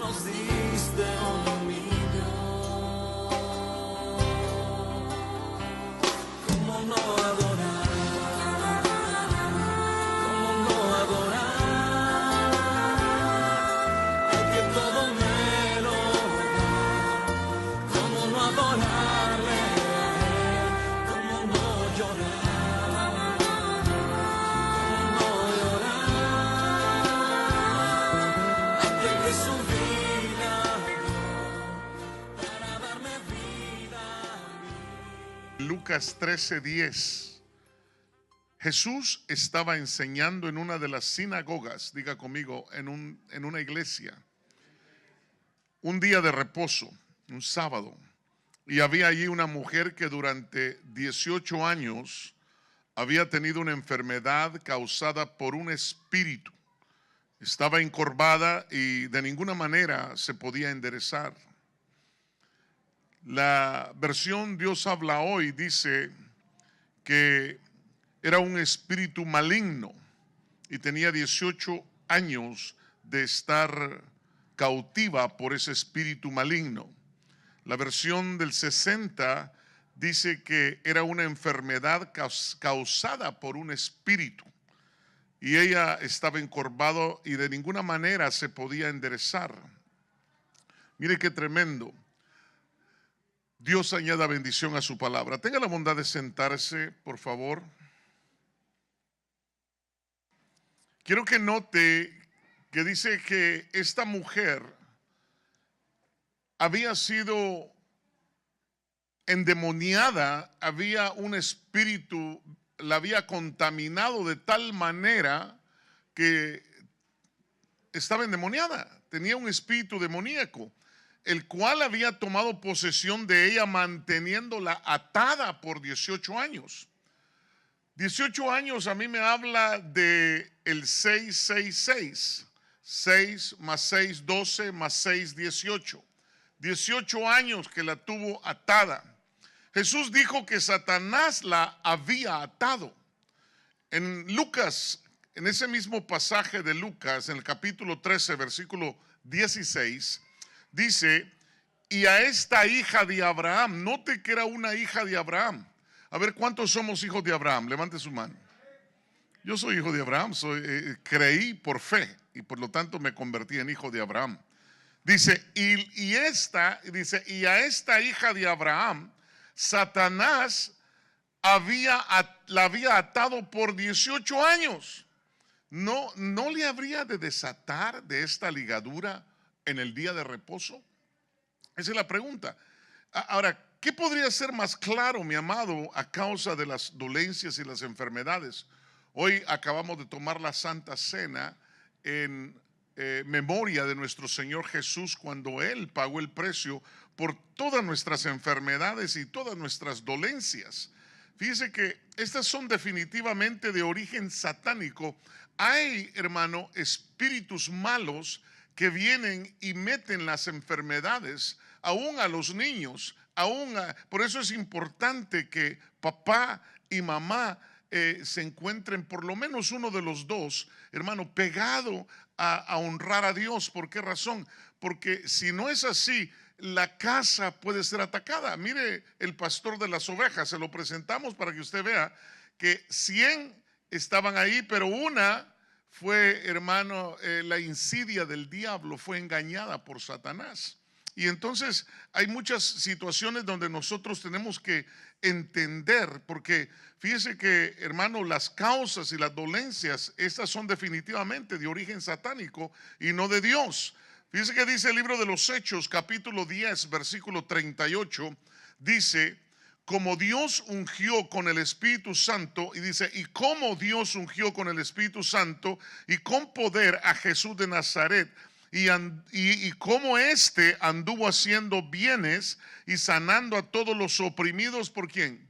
nos diste un niño. ¿Cómo no adorar? ¿Cómo no adorar? Al que todo me lo da. ¿Cómo no adorarle a él? ¿Cómo no llorar? ¿Cómo no llorar? Aquel que su vida dio para darme vida a mí. Lucas 13:10. Jesús estaba enseñando en una de las sinagogas, diga conmigo, en una iglesia, un día de reposo, un sábado, y había allí una mujer que durante 18 años había tenido una enfermedad causada por un espíritu. Estaba encorvada y de ninguna manera se podía enderezar. La versión Dios habla hoy dice que era un espíritu maligno y tenía 18 años de estar cautiva por ese espíritu maligno. La versión del 60 dice que era una enfermedad causada por un espíritu y ella estaba encorvada y de ninguna manera se podía enderezar. Mire qué tremendo. Dios añada bendición a su palabra. Tenga la bondad de sentarse, por favor. Quiero que note que dice que esta mujer había sido endemoniada, había un espíritu, la había contaminado de tal manera que estaba endemoniada, tenía un espíritu demoníaco, el cual había tomado posesión de ella, manteniéndola atada por 18 años. 18 años a mí me habla de el 666, 6 más 6, 12 más 6, 18. 18 años que la tuvo atada. Jesús dijo que Satanás la había atado. En Lucas, en ese mismo pasaje de Lucas, en el capítulo 13, versículo 16, dice, y a esta hija de Abraham, note que era una hija de Abraham. A ver, ¿cuántos somos hijos de Abraham? Levante su mano. Yo soy hijo de Abraham, creí por fe y por lo tanto me convertí en hijo de Abraham. Dice, y a esta hija de Abraham, Satanás la había atado por 18 años. ¿No le habría de desatar de esta ligadura en el día de reposo? Esa es la pregunta. Ahora, ¿qué podría ser más claro, mi amado, a causa de las dolencias y las enfermedades? Hoy acabamos de tomar la Santa Cena en memoria de nuestro Señor Jesús cuando Él pagó el precio por todas nuestras enfermedades y todas nuestras dolencias. Fíjese que estas son definitivamente de origen satánico. Hay, hermano, espíritus malos que vienen y meten las enfermedades aún a los niños. Por eso es importante que papá y mamá se encuentren, por lo menos uno de los dos, hermano, pegado a honrar a Dios. ¿Por qué razón? Porque si no es así, la casa puede ser atacada. Mire el pastor de las ovejas, se lo presentamos para que usted vea que 100 estaban ahí, pero una fue, hermano, la insidia del diablo, fue engañada por Satanás. Y entonces hay muchas situaciones donde nosotros tenemos que entender, porque fíjese que, hermano, las causas y las dolencias, estas son definitivamente de origen satánico y no de Dios. Fíjese que dice el libro de los Hechos, capítulo 10, versículo 38, dice, como Dios ungió con el Espíritu Santo, y dice, y como Dios ungió con el Espíritu Santo y con poder a Jesús de Nazaret, y como éste anduvo haciendo bienes y sanando a todos los oprimidos. ¿Por quién?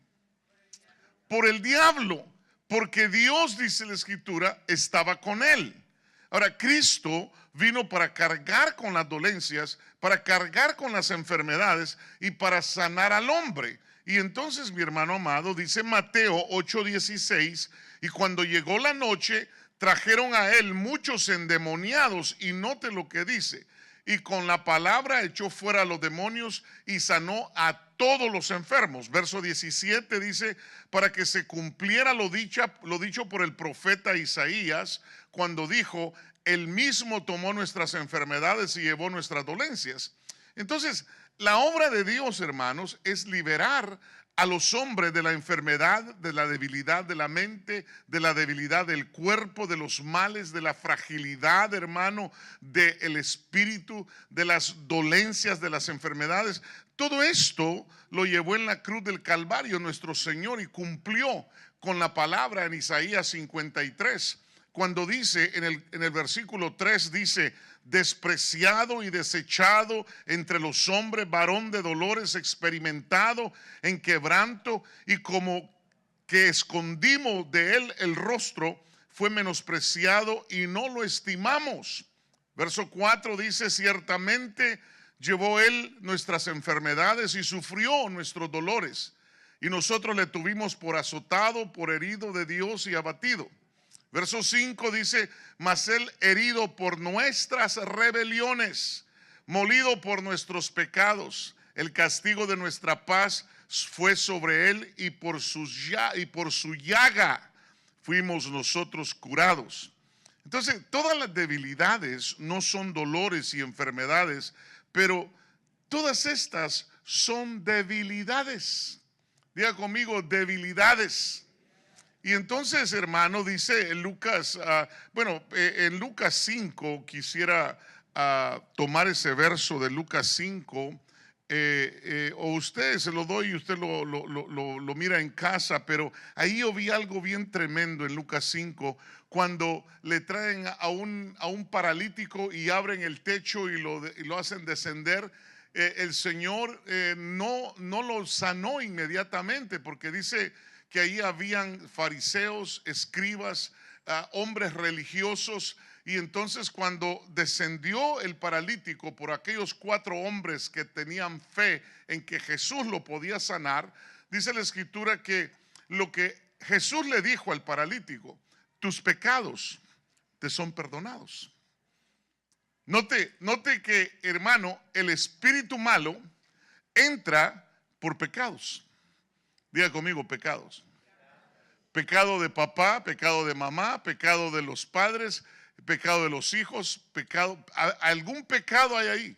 Por el diablo, porque Dios, dice la Escritura, estaba con él. Ahora, Cristo vino para cargar con las dolencias, para cargar con las enfermedades y para sanar al hombre. Y entonces, mi hermano amado, dice Mateo 8:16, y cuando llegó la noche, trajeron a él muchos endemoniados, y note lo que dice, y con la palabra echó fuera a los demonios y sanó a todos los enfermos. Verso 17 dice, para que se cumpliera lo dicho por el profeta Isaías, cuando dijo, él mismo tomó nuestras enfermedades y llevó nuestras dolencias. Entonces, la obra de Dios, hermanos, es liberar a los hombres de la enfermedad, de la debilidad de la mente, de la debilidad del cuerpo, de los males, de la fragilidad, hermano, del espíritu, de las dolencias, de las enfermedades. Todo esto lo llevó en la cruz del Calvario nuestro Señor y cumplió con la palabra en Isaías 53, cuando dice en el versículo 3, dice, despreciado y desechado entre los hombres, varón de dolores, experimentado en quebranto, y como que escondimos de él el rostro, fue menospreciado y no lo estimamos. Verso 4 dice, ciertamente llevó él nuestras enfermedades y sufrió nuestros dolores, y nosotros le tuvimos por azotado, por herido de Dios y abatido. Verso 5 dice, mas él herido por nuestras rebeliones, molido por nuestros pecados, el castigo de nuestra paz fue sobre él, y por su llaga fuimos nosotros curados. Entonces, todas las debilidades no son dolores y enfermedades, pero todas estas son debilidades. Diga conmigo, debilidades. Y entonces, hermano, dice en Lucas, en Lucas 5, quisiera tomar ese verso de Lucas 5, o usted se lo doy y usted lo mira en casa, pero ahí yo vi algo bien tremendo en Lucas 5, cuando le traen a un paralítico y abren el techo y lo hacen descender. El Señor no lo sanó inmediatamente, porque dice que ahí habían fariseos, escribas, hombres religiosos, y entonces cuando descendió el paralítico por aquellos 4 hombres que tenían fe en que Jesús lo podía sanar, dice la escritura que lo que Jesús le dijo al paralítico, tus pecados te son perdonados. Note que, hermano, el espíritu malo entra por pecados. Diga conmigo, pecados. Pecado de papá, pecado de mamá, pecado de los padres, pecado de los hijos, algún pecado hay ahí.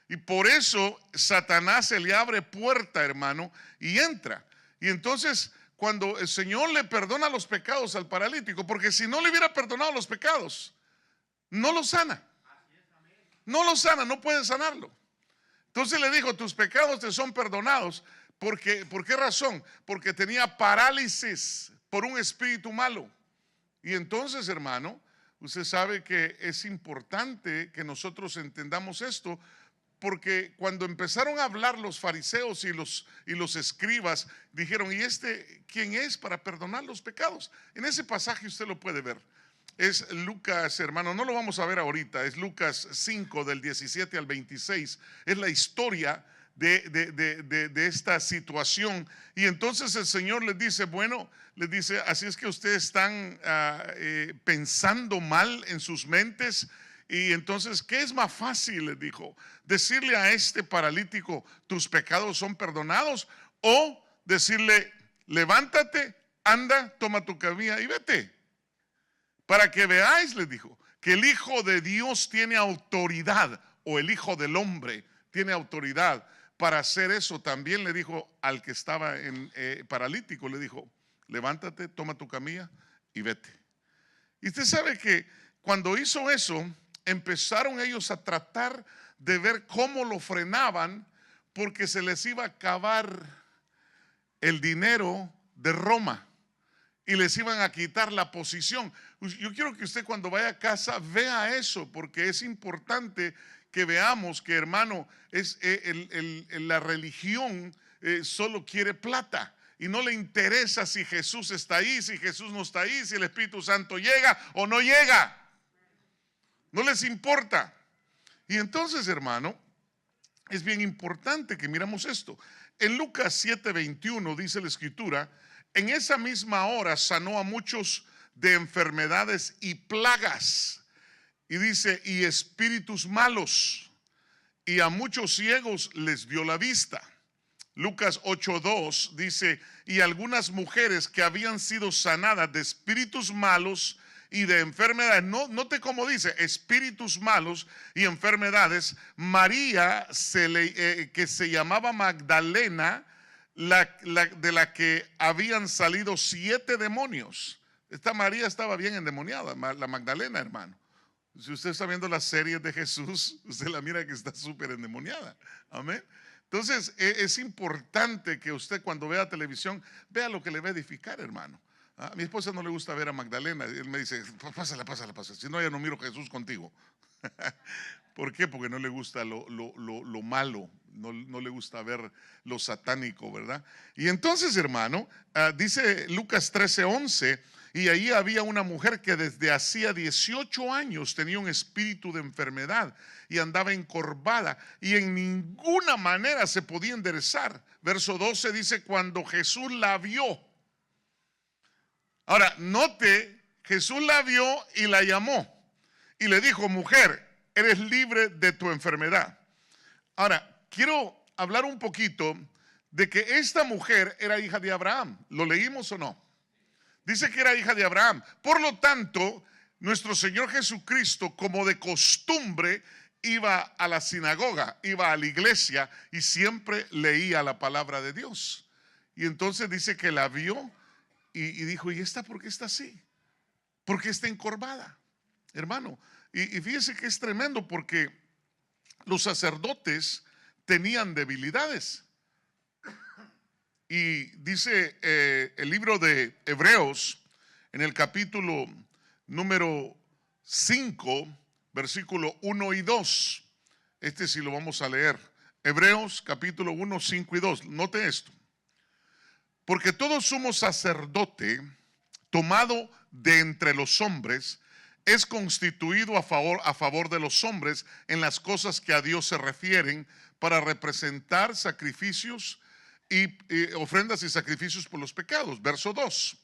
Y por eso Satanás se le abre puerta, hermano, y entra. Y entonces, cuando el Señor le perdona los pecados al paralítico, porque si no le hubiera perdonado los pecados, no lo sana. No lo sana, no puede sanarlo. Entonces le dijo, tus pecados te son perdonados. ¿Por qué razón? Porque tenía parálisis por un espíritu malo. Y entonces, hermano, usted sabe que es importante que nosotros entendamos esto, porque cuando empezaron a hablar los fariseos y los escribas, dijeron, ¿y quién es para perdonar los pecados? En ese pasaje usted lo puede ver. Es Lucas, hermano, no lo vamos a ver ahorita, es Lucas 5 del 17 al 26, es la historia de esta situación. Y entonces el Señor les dice, así es que ustedes están pensando mal en sus mentes. Y entonces, ¿qué es más fácil? Les dijo, decirle a este paralítico, tus pecados son perdonados, o decirle, levántate, anda, toma tu camilla y vete. Para que veáis, les dijo, que el Hijo de Dios tiene autoridad, o el Hijo del Hombre tiene autoridad para hacer eso. También le dijo al que estaba paralítico, le dijo, levántate, toma tu camilla y vete. Y usted sabe que cuando hizo eso, empezaron ellos a tratar de ver cómo lo frenaban, porque se les iba a acabar el dinero de Roma y les iban a quitar la posición. Yo quiero que usted, cuando vaya a casa, vea eso, porque es importante que veamos que, hermano, la religión solo quiere plata y no le interesa si Jesús está ahí, si Jesús no está ahí, si el Espíritu Santo llega o no llega. No les importa. Y entonces, hermano, es bien importante que miramos esto. En Lucas 7:21 dice la escritura, en esa misma hora sanó a muchos de enfermedades y plagas. Y dice, y espíritus malos. y a muchos ciegos les dio la vista. Lucas 8:2 dice, y algunas mujeres que habían sido sanadas de espíritus malos y de enfermedades, note cómo dice, espíritus malos y enfermedades, María que se llamaba Magdalena, de la que habían salido 7 demonios. Esta María estaba bien endemoniada, la Magdalena, hermano. Si usted está viendo las series de Jesús, usted la mira que está súper endemoniada. Amén. Entonces es importante que usted cuando vea televisión vea lo que le va a edificar, hermano. A mi esposa no le gusta ver a Magdalena. Él me dice, pásala. Si no, ya no miro a Jesús contigo. ¿Por qué? Porque no le gusta lo malo, no le gusta ver lo satánico, ¿verdad? Y entonces, hermano, dice Lucas 13:11, y ahí había una mujer que desde hacía 18 años tenía un espíritu de enfermedad y andaba encorvada y en ninguna manera se podía enderezar. Verso 12 dice, cuando Jesús la vio. Ahora, note, Jesús la vio y la llamó y le dijo, mujer, eres libre de tu enfermedad. Ahora, quiero hablar un poquito de que esta mujer era hija de Abraham. ¿Lo leímos o no? Dice que era hija de Abraham. Por lo tanto, nuestro Señor Jesucristo, como de costumbre, iba a la sinagoga, iba a la iglesia y siempre leía la palabra de Dios. Y entonces dice que la vio y dijo, ¿y esta por qué está así? ¿Por qué está encorvada? Hermano, y fíjese que es tremendo porque los sacerdotes tenían debilidades. Y dice el libro de Hebreos, en el capítulo número 5, versículo 1 y 2. Este sí lo vamos a leer. Hebreos capítulo 1, 5 y 2. Note esto. Porque todo sumo sacerdote tomado de entre los hombres es constituido a favor de los hombres en las cosas que a Dios se refieren, para representar sacrificios y ofrendas y sacrificios por los pecados. Verso 2.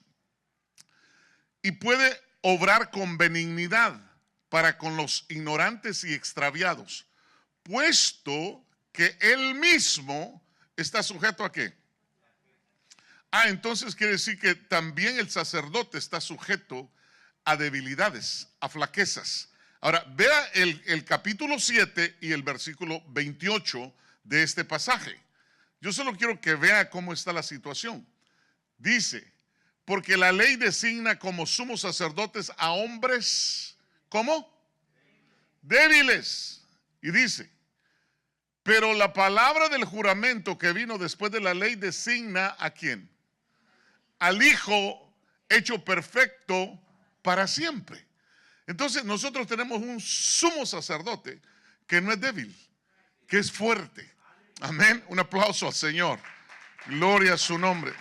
Y puede obrar con benignidad para con los ignorantes y extraviados, puesto que él mismo está sujeto ¿a qué? Entonces quiere decir que también el sacerdote está sujeto a debilidades, a flaquezas. Ahora, vea el capítulo 7 y el versículo 28 de este pasaje. Yo solo quiero que vea cómo está la situación. Dice, porque la ley designa como sumos sacerdotes a hombres, ¿cómo? Débiles. Y dice, pero la palabra del juramento que vino después de la ley designa ¿a quién? Al Hijo hecho perfecto para siempre. Entonces nosotros tenemos un sumo sacerdote que no es débil, que es fuerte. Amén. Un aplauso al Señor. Gloria a su nombre.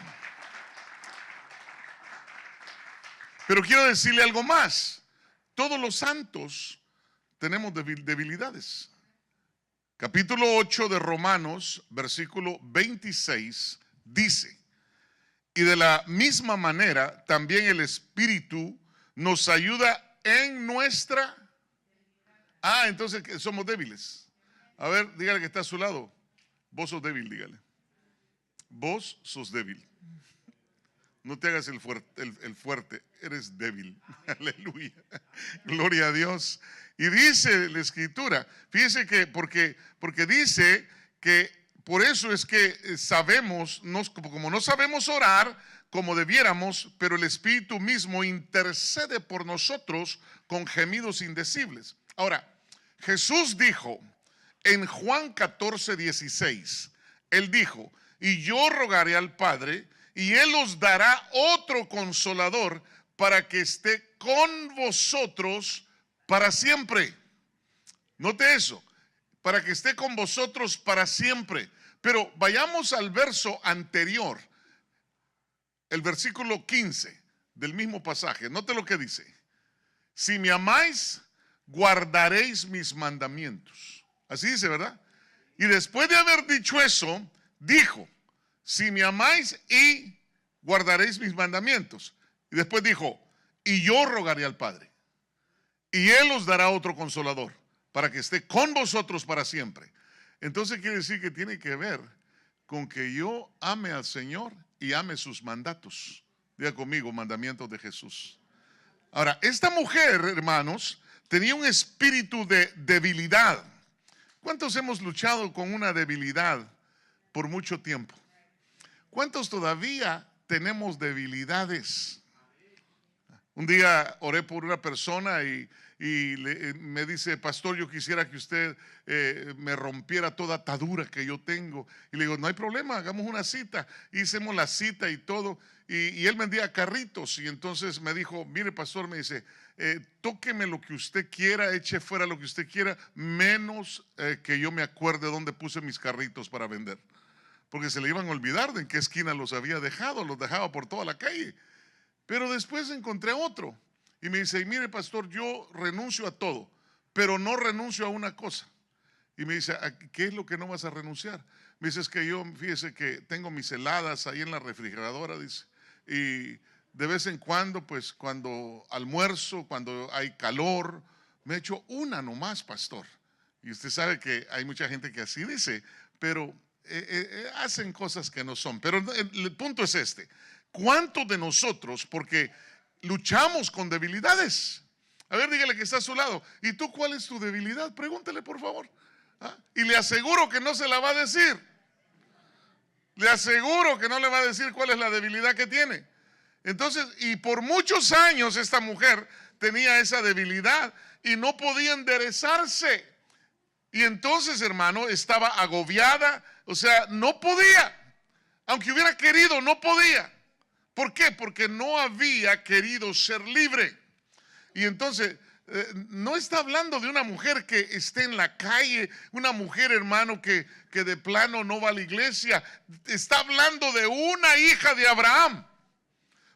Pero quiero decirle algo más. Todos los santos tenemos debilidades. Capítulo 8 de Romanos, versículo 26, dice, y de la misma manera también el Espíritu nos ayuda en nuestra... entonces somos débiles. A ver, dígale que está a su lado. Vos sos débil, dígale. Vos sos débil. No te hagas el fuerte, eres débil. Aleluya. Gloria a Dios. Y dice la Escritura, fíjese que porque dice que por eso es que sabemos, como no sabemos orar como debiéramos, pero el Espíritu mismo intercede por nosotros con gemidos indecibles. Ahora, Jesús dijo en Juan 14:16, Él dijo, y yo rogaré al Padre, y Él os dará otro consolador para que esté con vosotros para siempre. Note eso, para que esté con vosotros para siempre. Pero vayamos al verso anterior, el versículo 15 del mismo pasaje. Note lo que dice. Si me amáis, guardaréis mis mandamientos. Así dice, ¿verdad? Y después de haber dicho eso, dijo, si me amáis y guardaréis mis mandamientos. Y después dijo, y yo rogaré al Padre, y Él os dará otro consolador, para que esté con vosotros para siempre. Entonces quiere decir que tiene que ver con que yo ame al Señor y ame sus mandatos. Diga conmigo, mandamientos de Jesús. Ahora, esta mujer, hermanos, tenía un espíritu de debilidad. ¿Cuántos hemos luchado con una debilidad por mucho tiempo? ¿Cuántos todavía tenemos debilidades? Un día oré por una persona y me dice: pastor, yo quisiera que usted me rompiera toda atadura que yo tengo. Y le digo: no hay problema, hagamos una cita. Hicimos la cita y todo. Y él vendía carritos. Y entonces me dijo: mire, pastor, me dice, tóqueme lo que usted quiera, eche fuera lo que usted quiera, menos que yo me acuerde dónde puse mis carritos para vender. Porque se le iban a olvidar de en qué esquina los había dejado, los dejaba por toda la calle. Pero después encontré otro y me dice: mire, pastor, yo renuncio a todo, pero no renuncio a una cosa. Y me dice: ¿qué es lo que no vas a renunciar? Me dice: es que yo, fíjese que tengo mis heladas ahí en la refrigeradora, dice, y de vez en cuando, pues cuando almuerzo, cuando hay calor, me echo una nomás, pastor. Y usted sabe que hay mucha gente que así dice, pero hacen cosas que no son. Pero el punto es este: ¿cuántos de nosotros, porque luchamos con debilidades? A ver, dígale que está a su lado: ¿y tú cuál es tu debilidad? Pregúntele, por favor. Y le aseguro que no se la va a decir. Le aseguro que no le va a decir cuál es la debilidad que tiene. Entonces, y por muchos años esta mujer tenía esa debilidad y no podía enderezarse. Y entonces, hermano, estaba agobiada, o sea, no podía. Aunque hubiera querido, no podía. ¿Por qué? Porque no había querido ser libre. Y entonces, no está hablando de una mujer que esté en la calle, una mujer, hermano, que de plano no va a la iglesia. Está hablando de una hija de Abraham.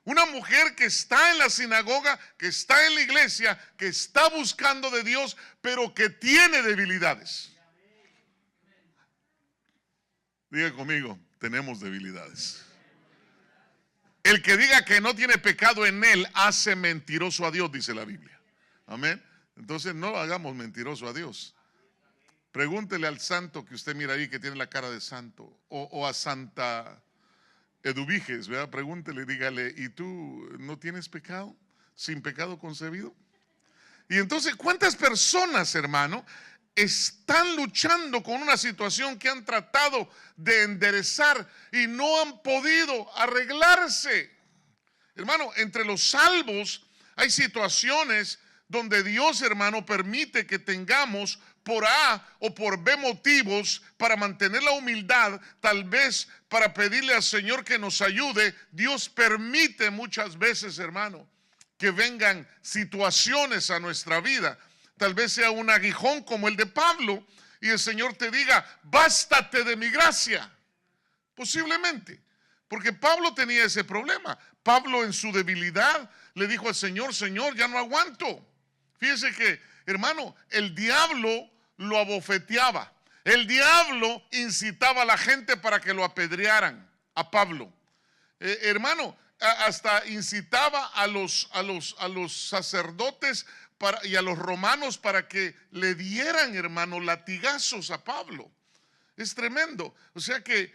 Una mujer que está en la sinagoga, que está en la iglesia, que está buscando de Dios, pero que tiene debilidades. Diga conmigo: tenemos debilidades. El que diga que no tiene pecado en él hace mentiroso a Dios, dice la Biblia. Amén. Entonces no hagamos mentiroso a Dios. Pregúntele al santo que usted mira ahí, que tiene la cara de santo, o a Santa Eduviges, ¿verdad? Pregúntele, dígale: ¿y tú no tienes pecado? ¿Sin pecado concebido? Y entonces, ¿cuántas personas, hermano, están luchando con una situación que han tratado de enderezar y no han podido arreglarse? Hermano, entre los salvos hay situaciones donde Dios, hermano, permite que tengamos por A o por B motivos para mantener la humildad, tal vez para pedirle al Señor que nos ayude. Dios permite muchas veces, hermano, que vengan situaciones a nuestra vida. Tal vez sea un aguijón como el de Pablo y el Señor te diga: bástate de mi gracia. Posiblemente, porque Pablo tenía ese problema. Pablo, en su debilidad, le dijo al Señor: Señor, ya no aguanto. Fíjese que, hermano, el diablo lo abofeteaba. El diablo incitaba a la gente para que lo apedrearan a Pablo. Hermano, hasta incitaba a los sacerdotes y a los romanos para que le dieran, hermano, latigazos a Pablo. Es tremendo. O sea que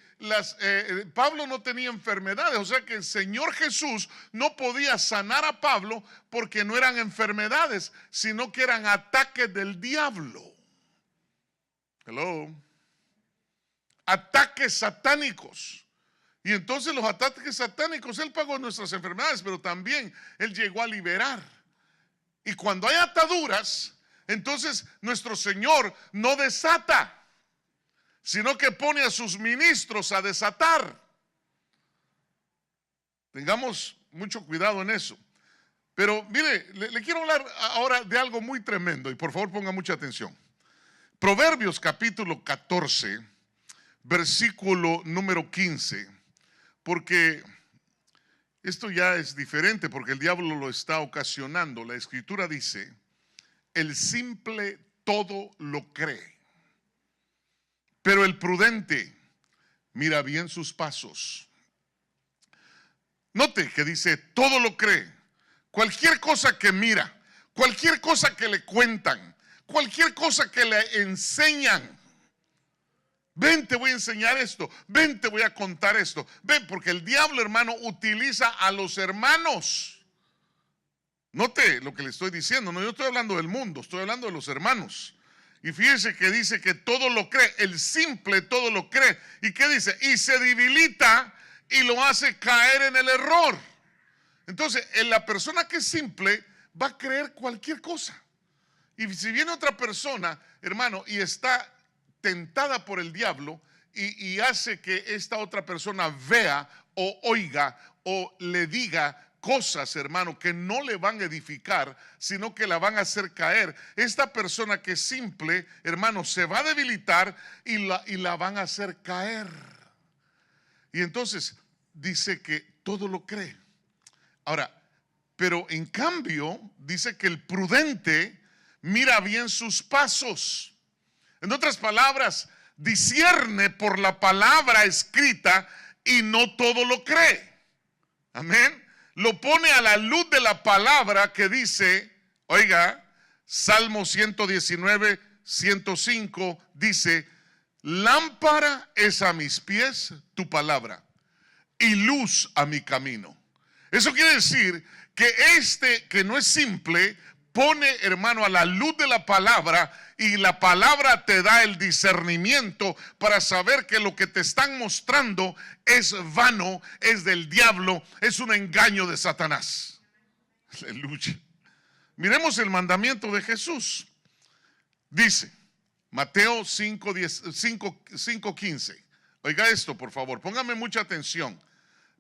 Pablo no tenía enfermedades. O sea que el Señor Jesús no podía sanar a Pablo porque no eran enfermedades, sino que eran ataques del diablo. Hello. Ataques satánicos. Y entonces los ataques satánicos, Él pagó nuestras enfermedades, pero también Él llegó a liberar. Y cuando hay ataduras, entonces nuestro Señor no desata, sino que pone a sus ministros a desatar. Tengamos mucho cuidado en eso. Pero mire, le quiero hablar ahora de algo muy tremendo, y por favor ponga mucha atención. Proverbios capítulo 14, versículo número 15, porque esto ya es diferente, porque el diablo lo está ocasionando. La escritura dice: el simple todo lo cree, pero el prudente mira bien sus pasos. Note que dice todo lo cree. Cualquier cosa que mira, cualquier cosa que le cuentan, cualquier cosa que le enseñan, Ven, te voy a enseñar esto. Ven, te voy a contar esto. Ven, porque el diablo, hermano, utiliza a los hermanos. Note lo que le estoy diciendo. No, yo estoy hablando del mundo, estoy hablando de los hermanos. Y fíjese que dice que todo lo cree. El simple todo lo cree. ¿Y qué dice? Y se debilita y lo hace caer en el error. Entonces, la persona que es simple va a creer cualquier cosa. Y si viene otra persona, hermano, y está tentada por el diablo y hace que esta otra persona vea o oiga o le diga cosas, hermano, que no le van a edificar, sino que la van a hacer caer, esta persona que es simple, hermano, se va a debilitar y la van a hacer caer. Y entonces dice que todo lo cree. Ahora, pero en cambio dice que el prudente mira bien sus pasos. En otras palabras, discierne por la palabra escrita y no todo lo cree. Amén. Lo pone a la luz de la palabra que dice, oiga, Salmo 119, 105 dice, lámpara es a mis pies tu palabra y luz a mi camino. Eso quiere decir que que no es simple, pone, hermano, a la luz de la palabra, y la palabra te da el discernimiento para saber que lo que te están mostrando es vano, es del diablo, es un engaño de Satanás. Aleluya. Miremos el mandamiento de Jesús. Dice Mateo 5:15. Oiga esto, por favor, póngame mucha atención,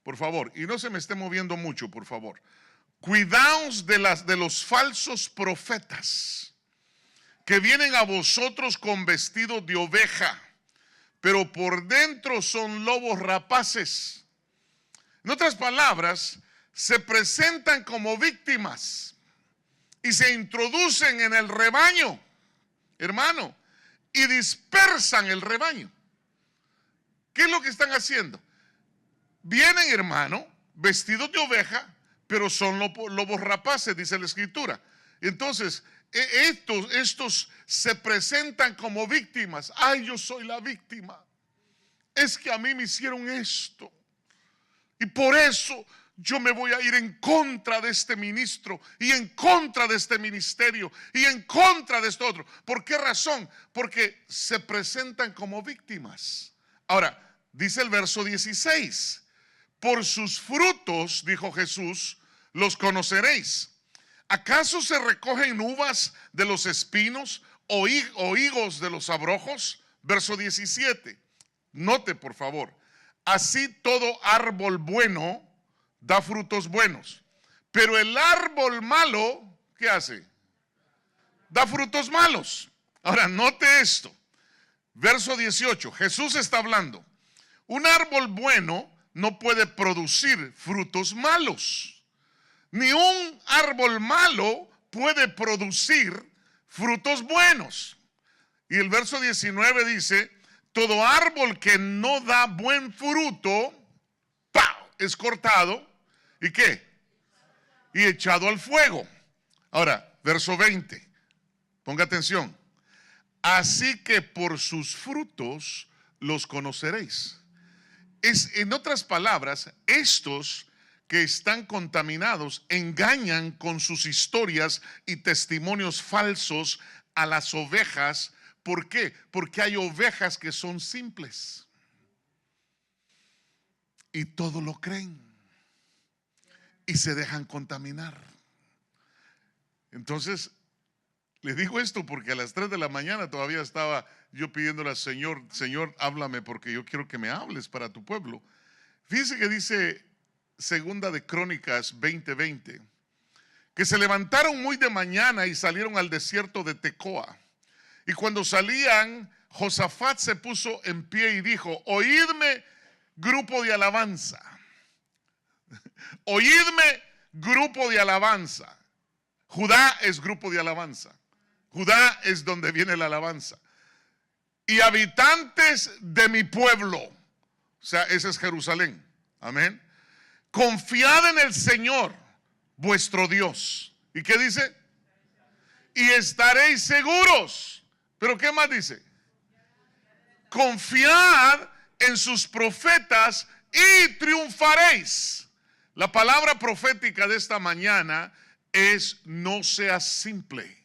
por favor, y no se me esté moviendo mucho, por favor. Cuidaos de los falsos profetas que vienen a vosotros con vestidos de oveja, pero por dentro son lobos rapaces. En otras palabras, se presentan como víctimas y se introducen en el rebaño, hermano, y dispersan el rebaño. ¿Qué es lo que están haciendo? Vienen, hermano, vestidos de oveja, pero son lobos rapaces, dice la escritura. Entonces, estos se presentan como víctimas. Ay, yo soy la víctima. Es que a mí me hicieron esto. Y por eso yo me voy a ir en contra de este ministro y en contra de este ministerio y en contra de esto otro. ¿Por qué razón? Porque se presentan como víctimas. Ahora, dice el verso 16. Por sus frutos, dijo Jesús, los conoceréis. ¿Acaso se recogen uvas de los espinos o higos de los abrojos? Verso 17. Note, por favor. Así todo árbol bueno da frutos buenos, pero el árbol malo, ¿qué hace? Da frutos malos. Ahora, note esto. Verso 18. Jesús está hablando. Un árbol bueno no puede producir frutos malos. Ni un árbol malo puede producir frutos buenos. Y el verso 19 dice, todo árbol que no da buen fruto, ¡pau!, es cortado, ¿y qué? Y echado al fuego. Ahora, verso 20, ponga atención. Así que por sus frutos los conoceréis. En otras palabras, estos que están contaminados engañan con sus historias y testimonios falsos a las ovejas. ¿Por qué? Porque hay ovejas que son simples y todo lo creen y se dejan contaminar. Entonces, le digo esto porque a las 3 de la mañana todavía estaba yo pidiéndole al Señor, Señor, háblame porque yo quiero que me hables para tu pueblo. Fíjese que dice Segunda de Crónicas 20:20, que se levantaron muy de mañana y salieron al desierto de Tecoa. Y cuando salían, Josafat se puso en pie y dijo, oídme, grupo de alabanza. Oídme, grupo de alabanza. Judá es grupo de alabanza. Judá es donde viene la alabanza. Y habitantes de mi pueblo. O sea, ese es Jerusalén. Amén. Confiad en el Señor, vuestro Dios. ¿Y qué dice? Y estaréis seguros. ¿Pero qué más dice? Confiad en sus profetas y triunfaréis. La palabra profética de esta mañana es: no seas simple.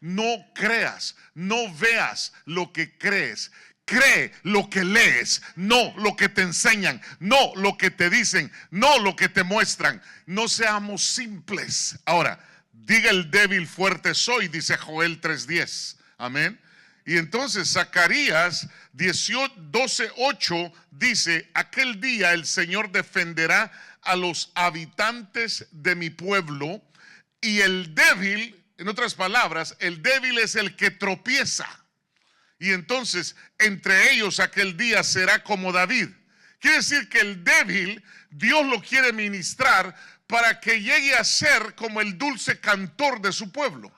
No creas, no veas lo que crees. Cree lo que lees, no lo que te enseñan, no lo que te dicen, no lo que te muestran. No seamos simples. Ahora, diga el débil fuerte soy, dice Joel 3:10. Amén. Y entonces Zacarías 12:8 dice: aquel día el Señor defenderá a los habitantes de mi pueblo, y el débil, en otras palabras, el débil es el que tropieza. Y entonces entre ellos aquel día será como David. Quiere decir que el débil Dios lo quiere ministrar para que llegue a ser como el dulce cantor de su pueblo.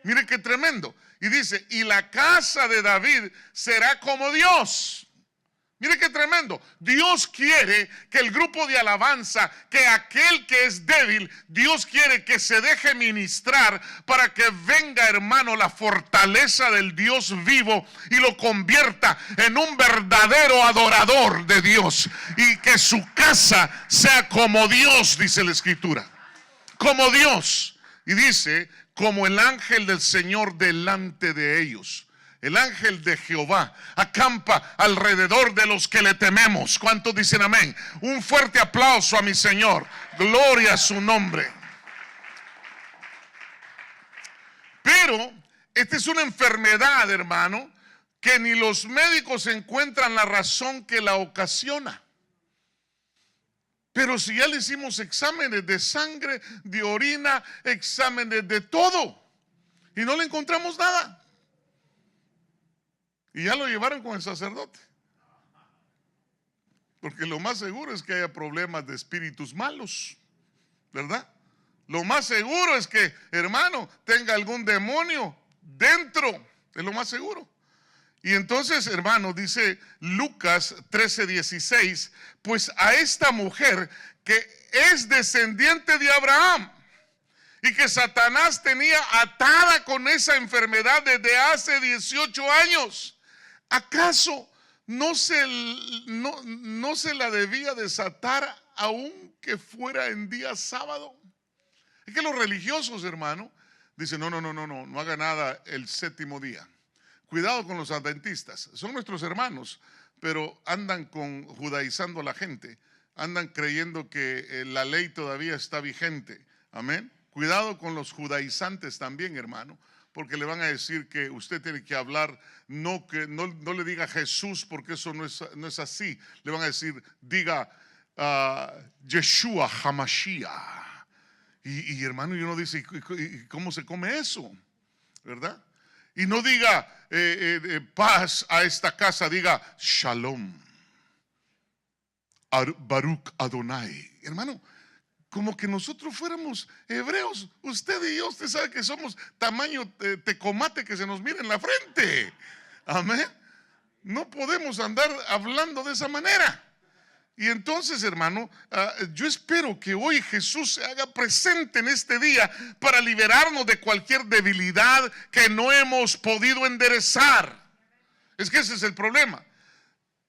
Mire qué tremendo. Y dice: y la casa de David será como Dios. Mire qué tremendo. Dios quiere que el grupo de alabanza, que aquel que es débil, Dios quiere que se deje ministrar para que venga, hermano, la fortaleza del Dios vivo y lo convierta en un verdadero adorador de Dios, y que su casa sea como Dios, dice la Escritura. Como Dios. Y dice: como el ángel del Señor delante de ellos. El ángel de Jehová acampa alrededor de los que le tememos. ¿Cuántos dicen amén? Un fuerte aplauso a mi Señor. Gloria a su nombre. Pero esta es una enfermedad, hermano, que ni los médicos encuentran la razón que la ocasiona. Pero si ya le hicimos exámenes de sangre, de orina, exámenes de todo, y no le encontramos nada. Y ya lo llevaron con el sacerdote. Porque lo más seguro es que haya problemas de espíritus malos, ¿verdad? Lo más seguro es que, hermano, tenga algún demonio dentro. Es lo más seguro. Y entonces, hermano, dice Lucas 13:16, pues a esta mujer que es descendiente de Abraham y que Satanás tenía atada con esa enfermedad desde hace 18 años, ¿acaso no se la debía desatar aunque fuera en día sábado? Es que los religiosos, hermano, dicen: no haga nada el séptimo día. Cuidado con los adventistas, son nuestros hermanos, pero andan judaizando a la gente, andan creyendo que la ley todavía está vigente. Amén. Cuidado con los judaizantes también, hermano, porque le van a decir que usted tiene que hablar, no le diga Jesús, porque eso no es así. Le van a decir: diga Yeshua HaMashiach. Y hermano, y uno dice: ¿y cómo se come eso? ¿Verdad? Y no diga paz a esta casa, diga Shalom, Baruch Adonai. Hermano, como que nosotros fuéramos hebreos. Usted y yo, usted sabe que somos tamaño tecomate que se nos mira en la frente. Amén. No podemos andar hablando de esa manera. Y entonces, hermano, yo espero que hoy Jesús se haga presente en este día para liberarnos de cualquier debilidad que no hemos podido enderezar. Es que ese es el problema.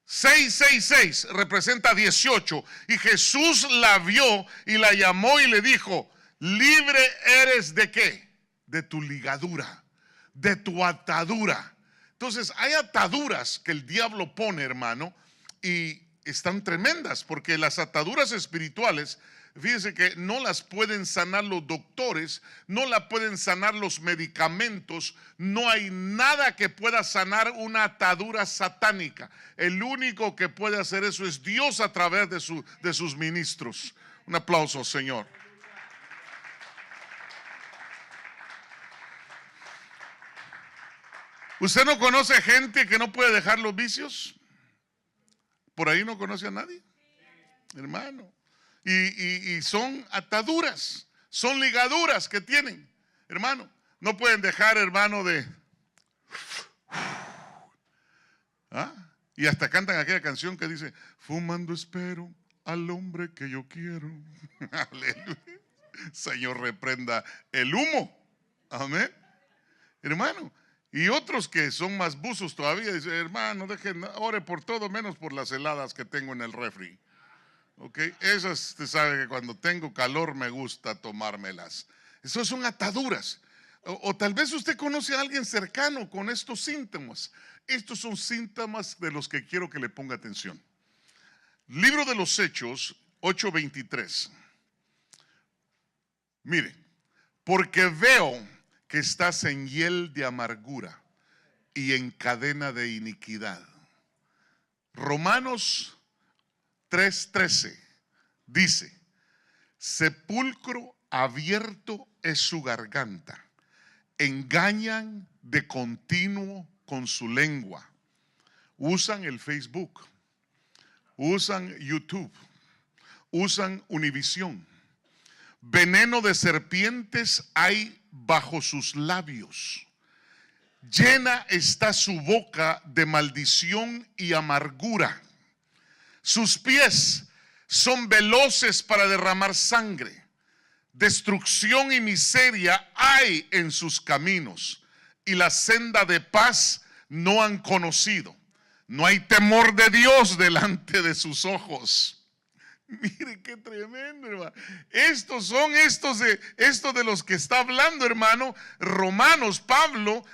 666 representa 18. Y Jesús la vio y la llamó y le dijo: libre eres de ¿qué? De tu ligadura, de tu atadura. Entonces hay ataduras que el diablo pone, hermano, y están tremendas, porque las ataduras espirituales, fíjense que no las pueden sanar los doctores, no la pueden sanar los medicamentos, no hay nada que pueda sanar una atadura satánica. El único que puede hacer eso es Dios a través de sus ministros. Un aplauso, Señor. ¿Usted no conoce gente que no puede dejar los vicios? ¿Por ahí no conoce a nadie? Hermano. Y son ataduras, son ligaduras que tienen, hermano. No pueden dejar, hermano, de... Y hasta cantan aquella canción que dice: fumando espero al hombre que yo quiero. Aleluya. Señor, reprenda el humo. Amén. Hermano. Y otros que son más buzos todavía dicen, hermano, ore por todo menos por las heladas que tengo en el refri. Ok, esas, usted sabe que cuando tengo calor me gusta tomármelas. Esas son ataduras. O tal vez usted conoce a alguien cercano con estos síntomas. Estos son síntomas de los que quiero que le ponga atención. Libro de los Hechos 8:23. Mire, porque veo que estás en hiel de amargura y en cadena de iniquidad. Romanos 3:13 dice, sepulcro abierto es su garganta, engañan de continuo con su lengua. Usan el Facebook, usan YouTube, usan Univisión. Veneno de serpientes hay bajo sus labios. Llena está su boca de maldición y amargura. Sus pies son veloces para derramar sangre. Destrucción y miseria hay en sus caminos, y la senda de paz no han conocido. No hay temor de Dios delante de sus ojos. Mire qué tremendo, hermano. Estos de los que está hablando, hermano. Romanos, Pablo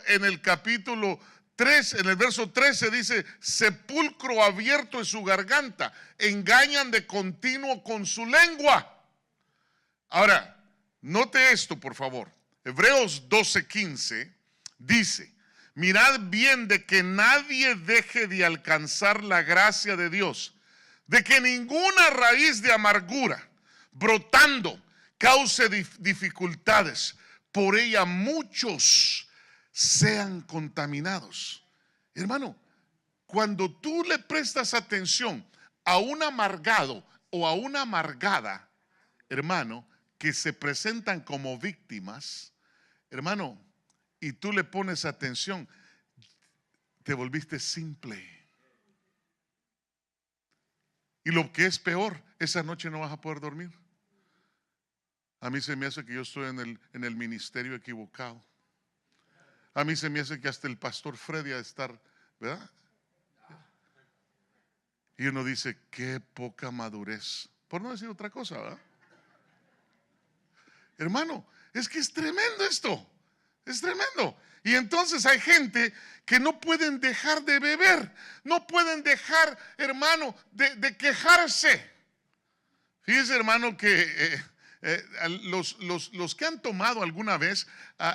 en el capítulo 3, en el verso 13 dice, sepulcro abierto es su garganta, engañan de continuo con su lengua. Ahora, note esto, por favor. Hebreos 12:15 dice, mirad bien de que nadie deje de alcanzar la gracia de Dios, de que ninguna raíz de amargura brotando cause dificultades, por ella muchos sean contaminados. Hermano, cuando tú le prestas atención a un amargado o a una amargada, hermano, que se presentan como víctimas, hermano, y tú le pones atención, te volviste simple. Y lo que es peor, esa noche no vas a poder dormir. A mí se me hace que yo estoy en el ministerio equivocado. A mí se me hace que hasta el pastor Freddy ha de estar, ¿verdad? Y uno dice, qué poca madurez, por no decir otra cosa, ¿verdad? Hermano, es que es tremendo esto, es tremendo. Y entonces hay gente que no pueden dejar de beber, no pueden dejar, hermano, de quejarse. Fíjese, hermano, que los que han tomado alguna vez,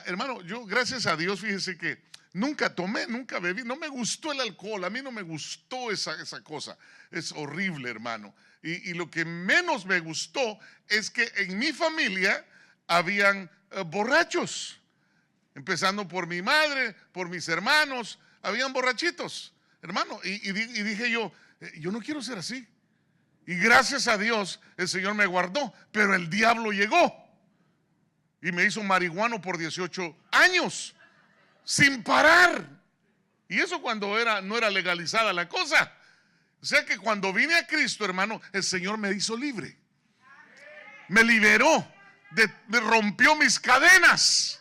hermano, yo gracias a Dios, fíjese que nunca tomé, nunca bebí, no me gustó el alcohol, a mí no me gustó esa cosa, es horrible, hermano. Y lo que menos me gustó es que en mi familia habían borrachos, empezando por mi madre, por mis hermanos, habían borrachitos, hermano, y dije yo no quiero ser así. Y gracias a Dios el Señor me guardó, pero el diablo llegó y me hizo marihuano por 18 años sin parar. Y eso cuando no era legalizada la cosa. O sea que cuando vine a Cristo, hermano, el Señor me hizo libre, me liberó, me rompió mis cadenas,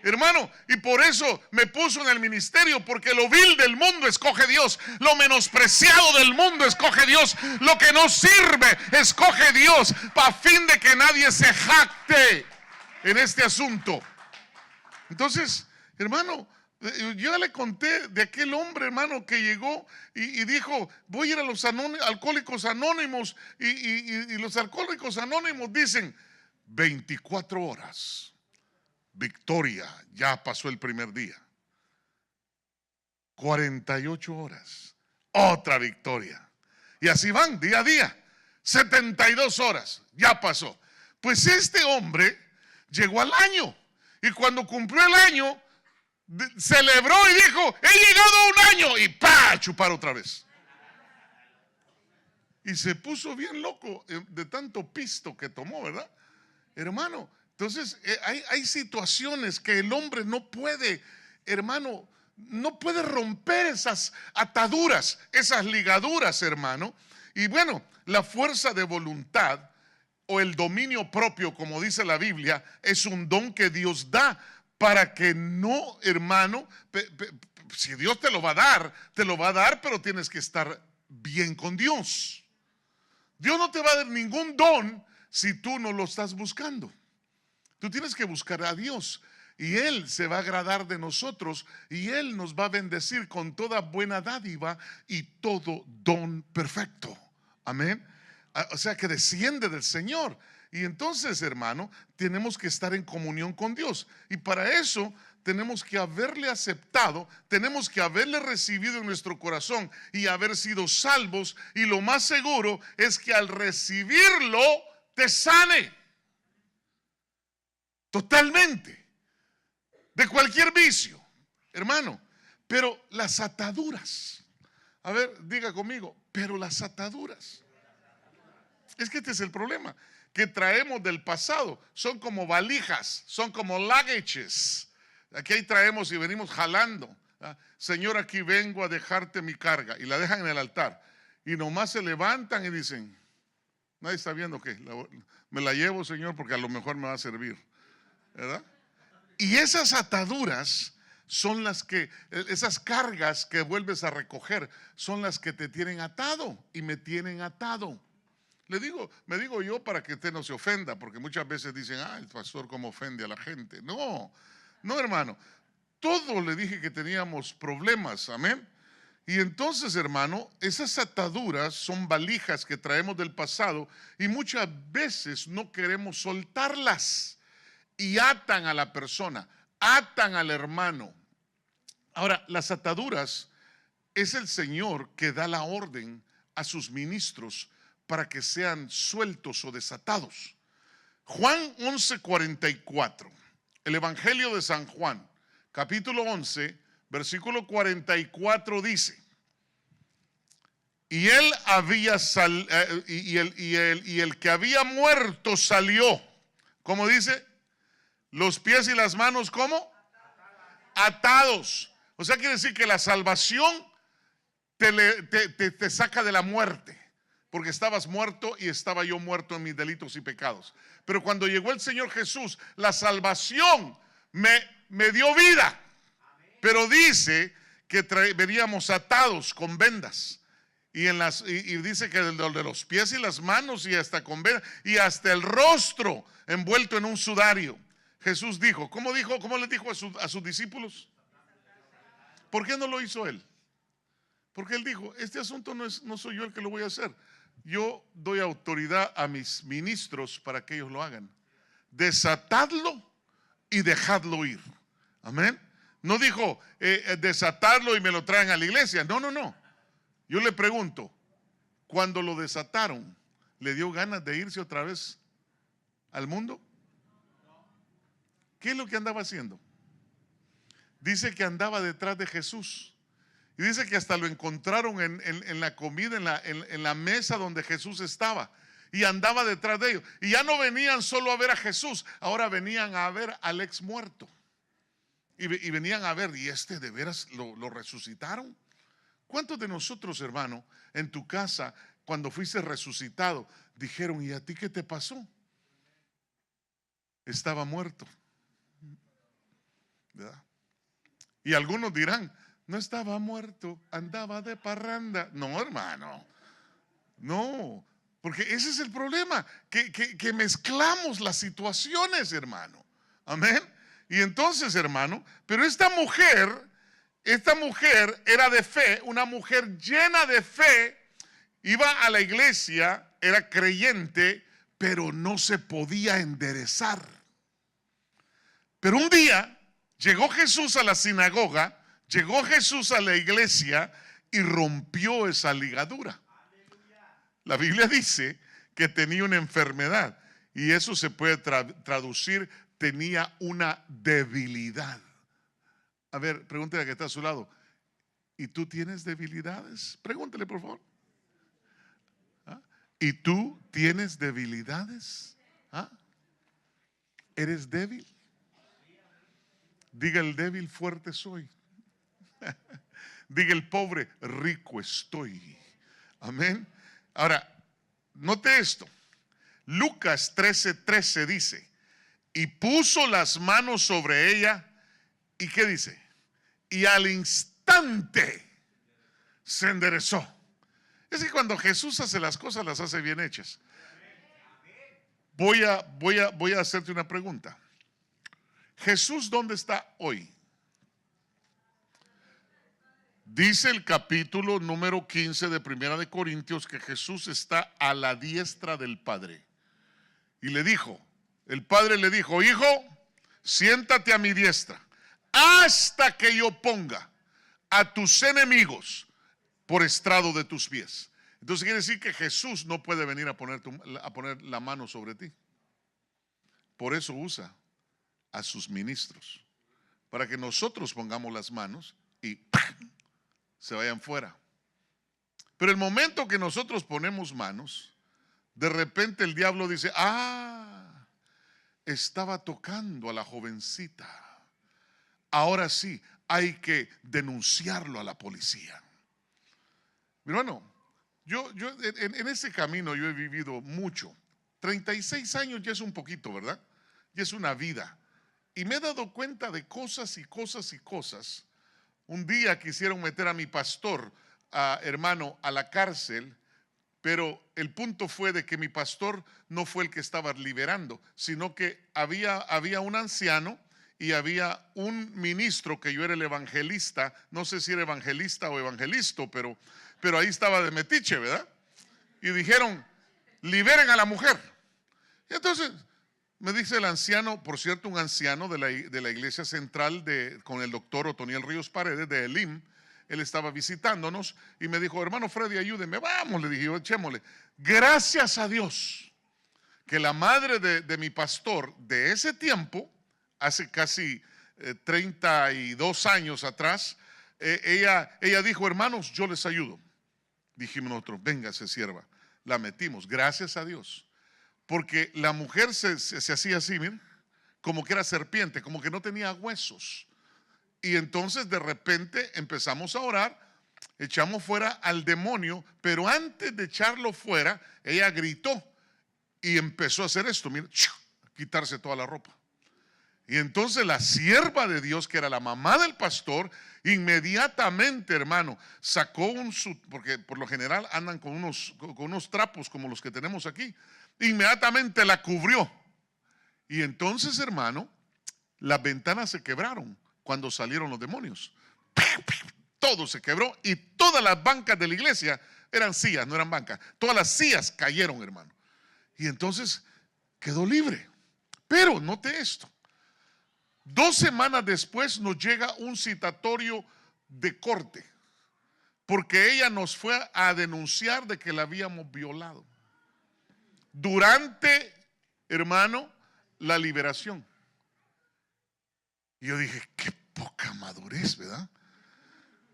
hermano, y por eso me puso en el ministerio, porque lo vil del mundo escoge Dios, lo menospreciado del mundo escoge Dios, lo que no sirve escoge Dios, para fin de que nadie se jacte en este asunto. Entonces, hermano, yo ya le conté de aquel hombre, hermano, que llegó y dijo, voy a ir a los alcohólicos anónimos, y los alcohólicos anónimos dicen 24 horas. Victoria, ya pasó el primer día. 48 horas, otra victoria. Y así van día a día. 72 horas, ya pasó. Pues este hombre llegó al año, y cuando cumplió el año, celebró y dijo, he llegado a un año, y ¡pa! Chupar otra vez. Y se puso bien loco de tanto pisto que tomó, ¿verdad? Hermano, entonces hay situaciones que el hombre no puede, hermano, no puede romper esas ataduras, esas ligaduras, hermano. Y bueno, la fuerza de voluntad o el dominio propio, como dice la Biblia, es un don que Dios da para que no, hermano, si Dios te lo va a dar, pero tienes que estar bien con Dios. Dios no te va a dar ningún don si tú no lo estás buscando. Tú tienes que buscar a Dios y Él se va a agradar de nosotros y Él nos va a bendecir con toda buena dádiva y todo don perfecto. Amén. O sea, que desciende del Señor. Y entonces, hermano, tenemos que estar en comunión con Dios. Y para eso tenemos que haberle aceptado, tenemos que haberle recibido en nuestro corazón y haber sido salvos. Y lo más seguro es que al recibirlo te sane totalmente de cualquier vicio, hermano. Pero las ataduras, a ver, diga conmigo, pero las ataduras. Es que este es el problema que traemos del pasado. Son como valijas, son como luggages. Aquí ahí traemos y venimos jalando. Señor, aquí vengo a dejarte mi carga. Y la dejan en el altar. Y nomás se levantan y dicen, nadie está viendo que me la llevo, Señor, porque a lo mejor me va a servir, ¿verdad? Y esas ataduras son las que, esas cargas que vuelves a recoger, son las que te tienen atado y me tienen atado. Me digo yo para que usted no se ofenda, porque muchas veces dicen, el pastor cómo ofende a la gente. No, hermano, todos le dije que teníamos problemas, amén. Y entonces, hermano, esas ataduras son valijas que traemos del pasado y muchas veces no queremos soltarlas y atan a la persona, atan al hermano. Ahora, las ataduras es el Señor que da la orden a sus ministros para que sean sueltos o desatados. Juan 11:44, el Evangelio de San Juan, capítulo 11, versículo 44 dice: y él había y el que había muerto salió. ¿Cómo dice? Los pies y las manos, ¿cómo? Atados. O sea, quiere decir que la salvación te saca de la muerte, porque estabas muerto y estaba yo muerto en mis delitos y pecados. Pero cuando llegó el Señor Jesús, la salvación me dio vida. Pero dice que veníamos atados con vendas. Y dice que de los pies y las manos y hasta con vendas y hasta el rostro envuelto en un sudario. Jesús dijo, ¿cómo le dijo a sus discípulos? ¿Por qué no lo hizo él? Porque él dijo, este asunto no soy yo el que lo voy a hacer. Yo doy autoridad a mis ministros para que ellos lo hagan. Desatadlo y dejadlo ir. Amén. No dijo desatarlo y me lo traen a la iglesia. No. Yo le pregunto, cuando lo desataron, ¿le dio ganas de irse otra vez al mundo? ¿Qué es lo que andaba haciendo? Dice que andaba detrás de Jesús. Y dice que hasta lo encontraron en la comida, en la mesa donde Jesús estaba. Y andaba detrás de ellos. Y ya no venían solo a ver a Jesús, ahora venían a ver al ex muerto. Y venían a ver, ¿y de veras lo resucitaron? ¿Cuántos de nosotros, hermano, en tu casa, cuando fuiste resucitado, dijeron, ¿y a ti qué te pasó? Estaba muerto, ¿verdad? Y algunos dirán, no estaba muerto, andaba de parranda. No, hermano, no, porque ese es el problema, que mezclamos las situaciones, hermano. Amén. Y entonces, hermano, pero esta mujer era de fe, una mujer llena de fe, iba a la iglesia, era creyente, pero no se podía enderezar. Pero un día llegó Jesús a la sinagoga, llegó Jesús a la iglesia y rompió esa ligadura. La Biblia dice que tenía una enfermedad y eso se puede traducir, tenía una debilidad. A ver, pregúntale a que está a su lado, ¿y tú tienes debilidades? Pregúntale, por favor. ¿Y tú tienes debilidades? ¿Eres débil? Diga el débil, fuerte soy. Diga el pobre, rico estoy. Amén. Ahora, note esto. Lucas 13:13 dice, y puso las manos sobre ella ¿Y qué dice? Y al instante se enderezó. Es que cuando Jesús hace las cosas, las hace bien hechas. Voy a hacerte una pregunta. Jesús, ¿dónde está hoy? Dice el capítulo número 15 de Primera de Corintios que Jesús está a la diestra del Padre. Y le dijo, el Padre le dijo, hijo, siéntate a mi diestra hasta que yo ponga a tus enemigos por estrado de tus pies. Entonces quiere decir que Jesús no puede venir a poner la mano sobre ti. Por eso usa a sus ministros, para que nosotros pongamos las manos y ¡pam!, se vayan fuera. Pero el momento que nosotros ponemos manos, de repente el diablo dice, estaba tocando a la jovencita. Ahora sí, hay que denunciarlo a la policía. Mi hermano, yo en ese camino yo he vivido mucho. 36 años ya es un poquito, ¿verdad? Ya es una vida. Y me he dado cuenta de cosas y cosas y cosas. Un día quisieron meter a mi pastor, hermano, a la cárcel, pero el punto fue de que mi pastor no fue el que estaba liberando, sino que había un anciano y había un ministro, que yo era el evangelista, no sé si era evangelista o evangelisto, pero ahí estaba de metiche, ¿verdad? Y dijeron, liberen a la mujer. Y entonces me dice el anciano, por cierto, un anciano de la iglesia central con el doctor Otoniel Ríos Paredes de Elim. Él estaba visitándonos y me dijo, hermano Freddy, ayúdeme. Vamos, le dije yo, echémosle. Gracias a Dios que la madre de mi pastor de ese tiempo, hace casi 32 años atrás, ella dijo, hermanos, yo les ayudo. Dijimos nosotros, véngase sierva. La metimos, gracias a Dios. Porque la mujer se hacía así, miren, como que era serpiente, como que no tenía huesos. Y entonces de repente empezamos a orar, echamos fuera al demonio, pero antes de echarlo fuera, ella gritó y empezó a hacer esto, miren, quitarse toda la ropa. Y entonces la sierva de Dios, que era la mamá del pastor, inmediatamente, hermano, sacó porque por lo general andan con unos trapos como los que tenemos aquí. Inmediatamente la cubrió. Y entonces, hermano, las ventanas se quebraron cuando salieron los demonios. Todo se quebró y todas las bancas de la iglesia eran sillas, no eran bancas. Todas las sillas cayeron, hermano. Y entonces quedó libre. Pero note esto. 2 semanas después nos llega un citatorio de corte, porque ella nos fue a denunciar de que la habíamos violado durante, hermano, la liberación. Y yo dije, qué poca madurez, ¿verdad?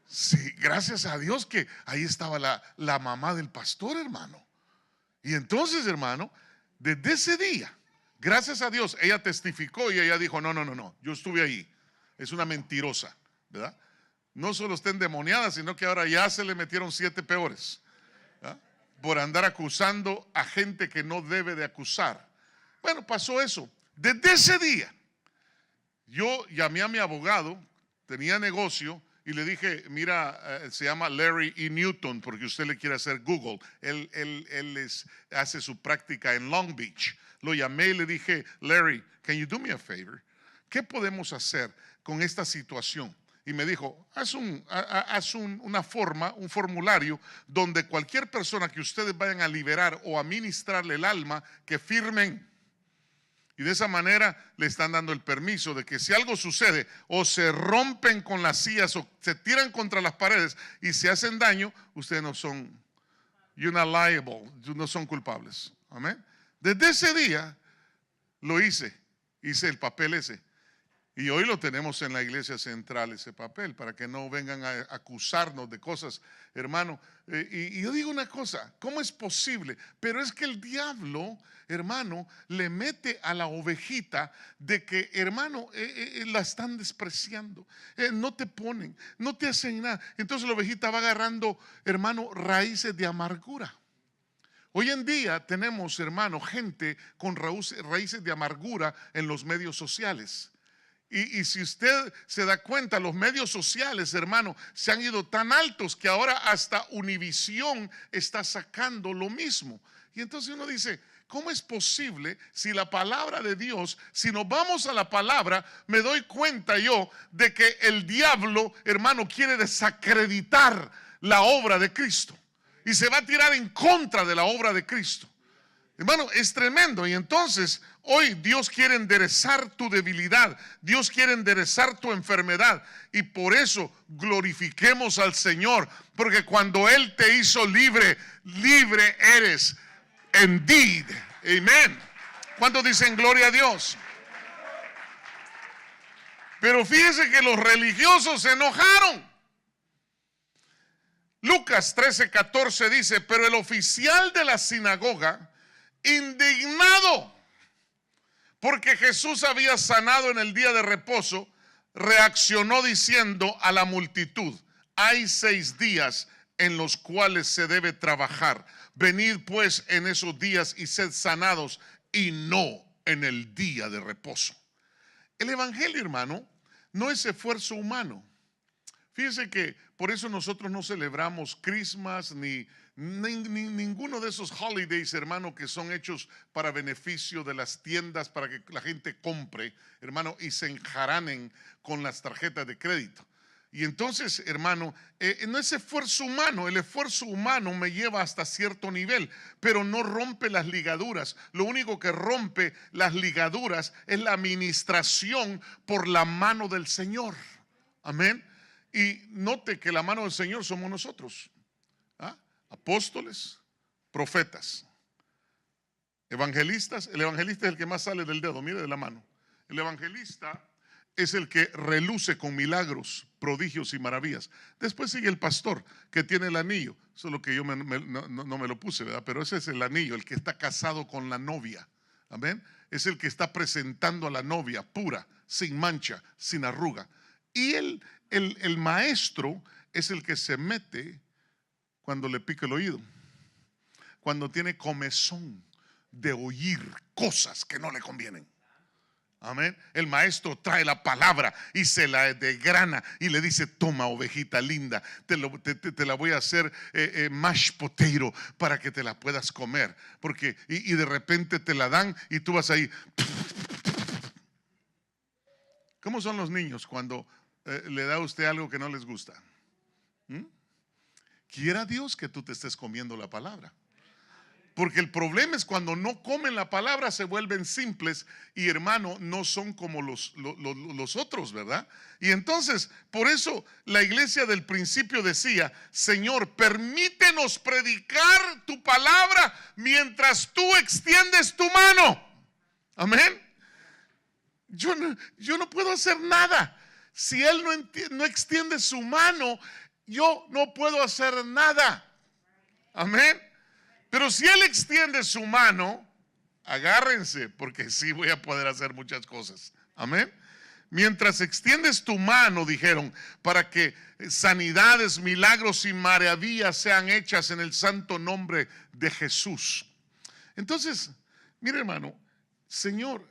Sí, gracias a Dios que ahí estaba la mamá del pastor, hermano. Y entonces, hermano, desde ese día, gracias a Dios, ella testificó y ella dijo, no, yo estuve ahí. Es una mentirosa, ¿verdad? No solo está endemoniada, sino que ahora ya se le metieron 7 peores, ¿verdad? Por andar acusando a gente que no debe de acusar. Bueno, pasó eso. Desde ese día, yo llamé a mi abogado, tenía negocio, y le dije, mira, se llama Larry E. Newton, porque usted le quiere hacer Google. Él hace su práctica en Long Beach. Lo llamé y le dije, Larry, can you do me a favor? ¿Qué podemos hacer con esta situación? Y me dijo, haz una forma, un formulario donde cualquier persona que ustedes vayan a liberar o a ministrarle el alma, que firmen. Y de esa manera le están dando el permiso de que si algo sucede o se rompen con las sillas o se tiran contra las paredes y se hacen daño, ustedes no son, you're not liable, no son culpables. Amén. Desde ese día lo hice el papel ese. Y hoy lo tenemos en la iglesia central, ese papel, para que no vengan a acusarnos de cosas, hermano. Y yo digo una cosa, ¿cómo es posible? Pero es que el diablo, hermano, le mete a la ovejita de que, hermano, la están despreciando. No te ponen, no te hacen nada. Entonces la ovejita va agarrando, hermano, raíces de amargura. Hoy en día tenemos, hermano, gente con raíces de amargura en los medios sociales. Y si usted se da cuenta, los medios sociales, hermano, se han ido tan altos que ahora hasta Univisión está sacando lo mismo. Y entonces uno dice, ¿cómo es posible si la palabra de Dios, si nos vamos a la palabra, me doy cuenta yo de que el diablo, hermano, quiere desacreditar la obra de Cristo y se va a tirar en contra de la obra de Cristo? Hermano, es tremendo. Y entonces hoy Dios quiere enderezar tu debilidad, Dios quiere enderezar tu enfermedad, y por eso glorifiquemos al Señor, porque cuando Él te hizo libre, libre eres. Indeed, amén. ¿Cuántos dicen gloria a Dios? Pero fíjese que los religiosos se enojaron. Lucas 13:14 dice: pero el oficial de la sinagoga, indignado porque Jesús había sanado en el día de reposo, reaccionó diciendo a la multitud: hay 6 días en los cuales se debe trabajar. Venid pues en esos días y sed sanados, y no en el día de reposo. El evangelio, hermano, no es esfuerzo humano. Fíjese que por eso nosotros no celebramos Christmas ni ninguno de esos holidays, hermano, que son hechos para beneficio de las tiendas, para que la gente compre, hermano, y se enjaranen con las tarjetas de crédito. Y entonces, hermano, no es esfuerzo humano. El esfuerzo humano me lleva hasta cierto nivel, pero no rompe las ligaduras. Lo único que rompe las ligaduras es la administración por la mano del Señor. Amén. Y note que la mano del Señor somos nosotros. Apóstoles, profetas, evangelistas. El evangelista es el que más sale del dedo, mire, de la mano. El evangelista es el que reluce con milagros, prodigios y maravillas. Después sigue el pastor, que tiene el anillo. Eso es lo que yo no me lo puse, ¿verdad? Pero ese es el anillo, el que está casado con la novia. Amén. Es el que está presentando a la novia pura, sin mancha, sin arruga. Y el maestro es el que se mete cuando le pica el oído, cuando tiene comezón de oír cosas que no le convienen. Amén. El maestro trae la palabra y se la desgrana y le dice: toma, ovejita linda, te la voy a hacer mashed potato para que te la puedas comer. Porque, y de repente te la dan y tú vas ahí. ¿Cómo son los niños cuando le da a usted algo que no les gusta? Quiera Dios que tú te estés comiendo la palabra. Porque el problema es cuando no comen la palabra, se vuelven simples y, hermano, no son como los otros, ¿verdad? Y entonces, por eso la iglesia del principio decía: Señor, permítenos predicar tu palabra mientras tú extiendes tu mano. Amén. Yo no puedo hacer nada. Si Él no extiende su mano, yo no puedo hacer nada. Amén. Pero si Él extiende su mano, agárrense, porque sí voy a poder hacer muchas cosas. Amén. Mientras extiendes tu mano, dijeron, para que sanidades, milagros y maravillas sean hechas en el santo nombre de Jesús. Entonces, mire, hermano, Señor,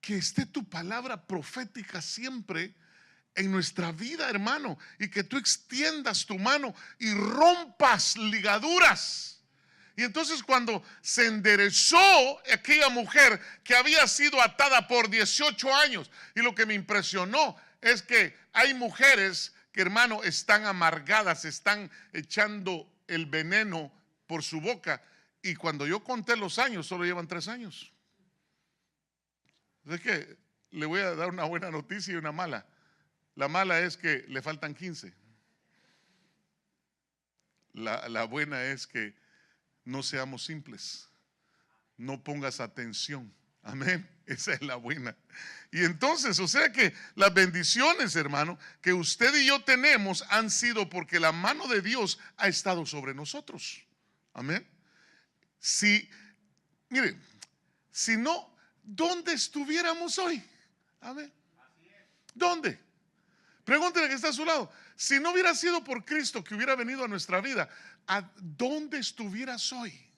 que esté tu palabra profética siempre en nuestra vida, hermano, y que tú extiendas tu mano y rompas ligaduras. Y entonces, cuando se enderezó aquella mujer que había sido atada por 18 años, y lo que me impresionó es que hay mujeres que, hermano, están amargadas, están echando el veneno por su boca, y cuando yo conté los años, solo llevan 3 años. Es que le voy a dar una buena noticia y una mala. La mala es que le faltan 15. La buena es que no seamos simples. No pongas atención. Amén. Esa es la buena. Y entonces, o sea que las bendiciones, hermano, que usted y yo tenemos han sido porque la mano de Dios ha estado sobre nosotros. Amén. Mire, si no, ¿dónde estuviéramos hoy? Amén. ¿Dónde? Pregúntele que está a su lado. Si no hubiera sido por Cristo que hubiera venido a nuestra vida, ¿a dónde estuvieras hoy?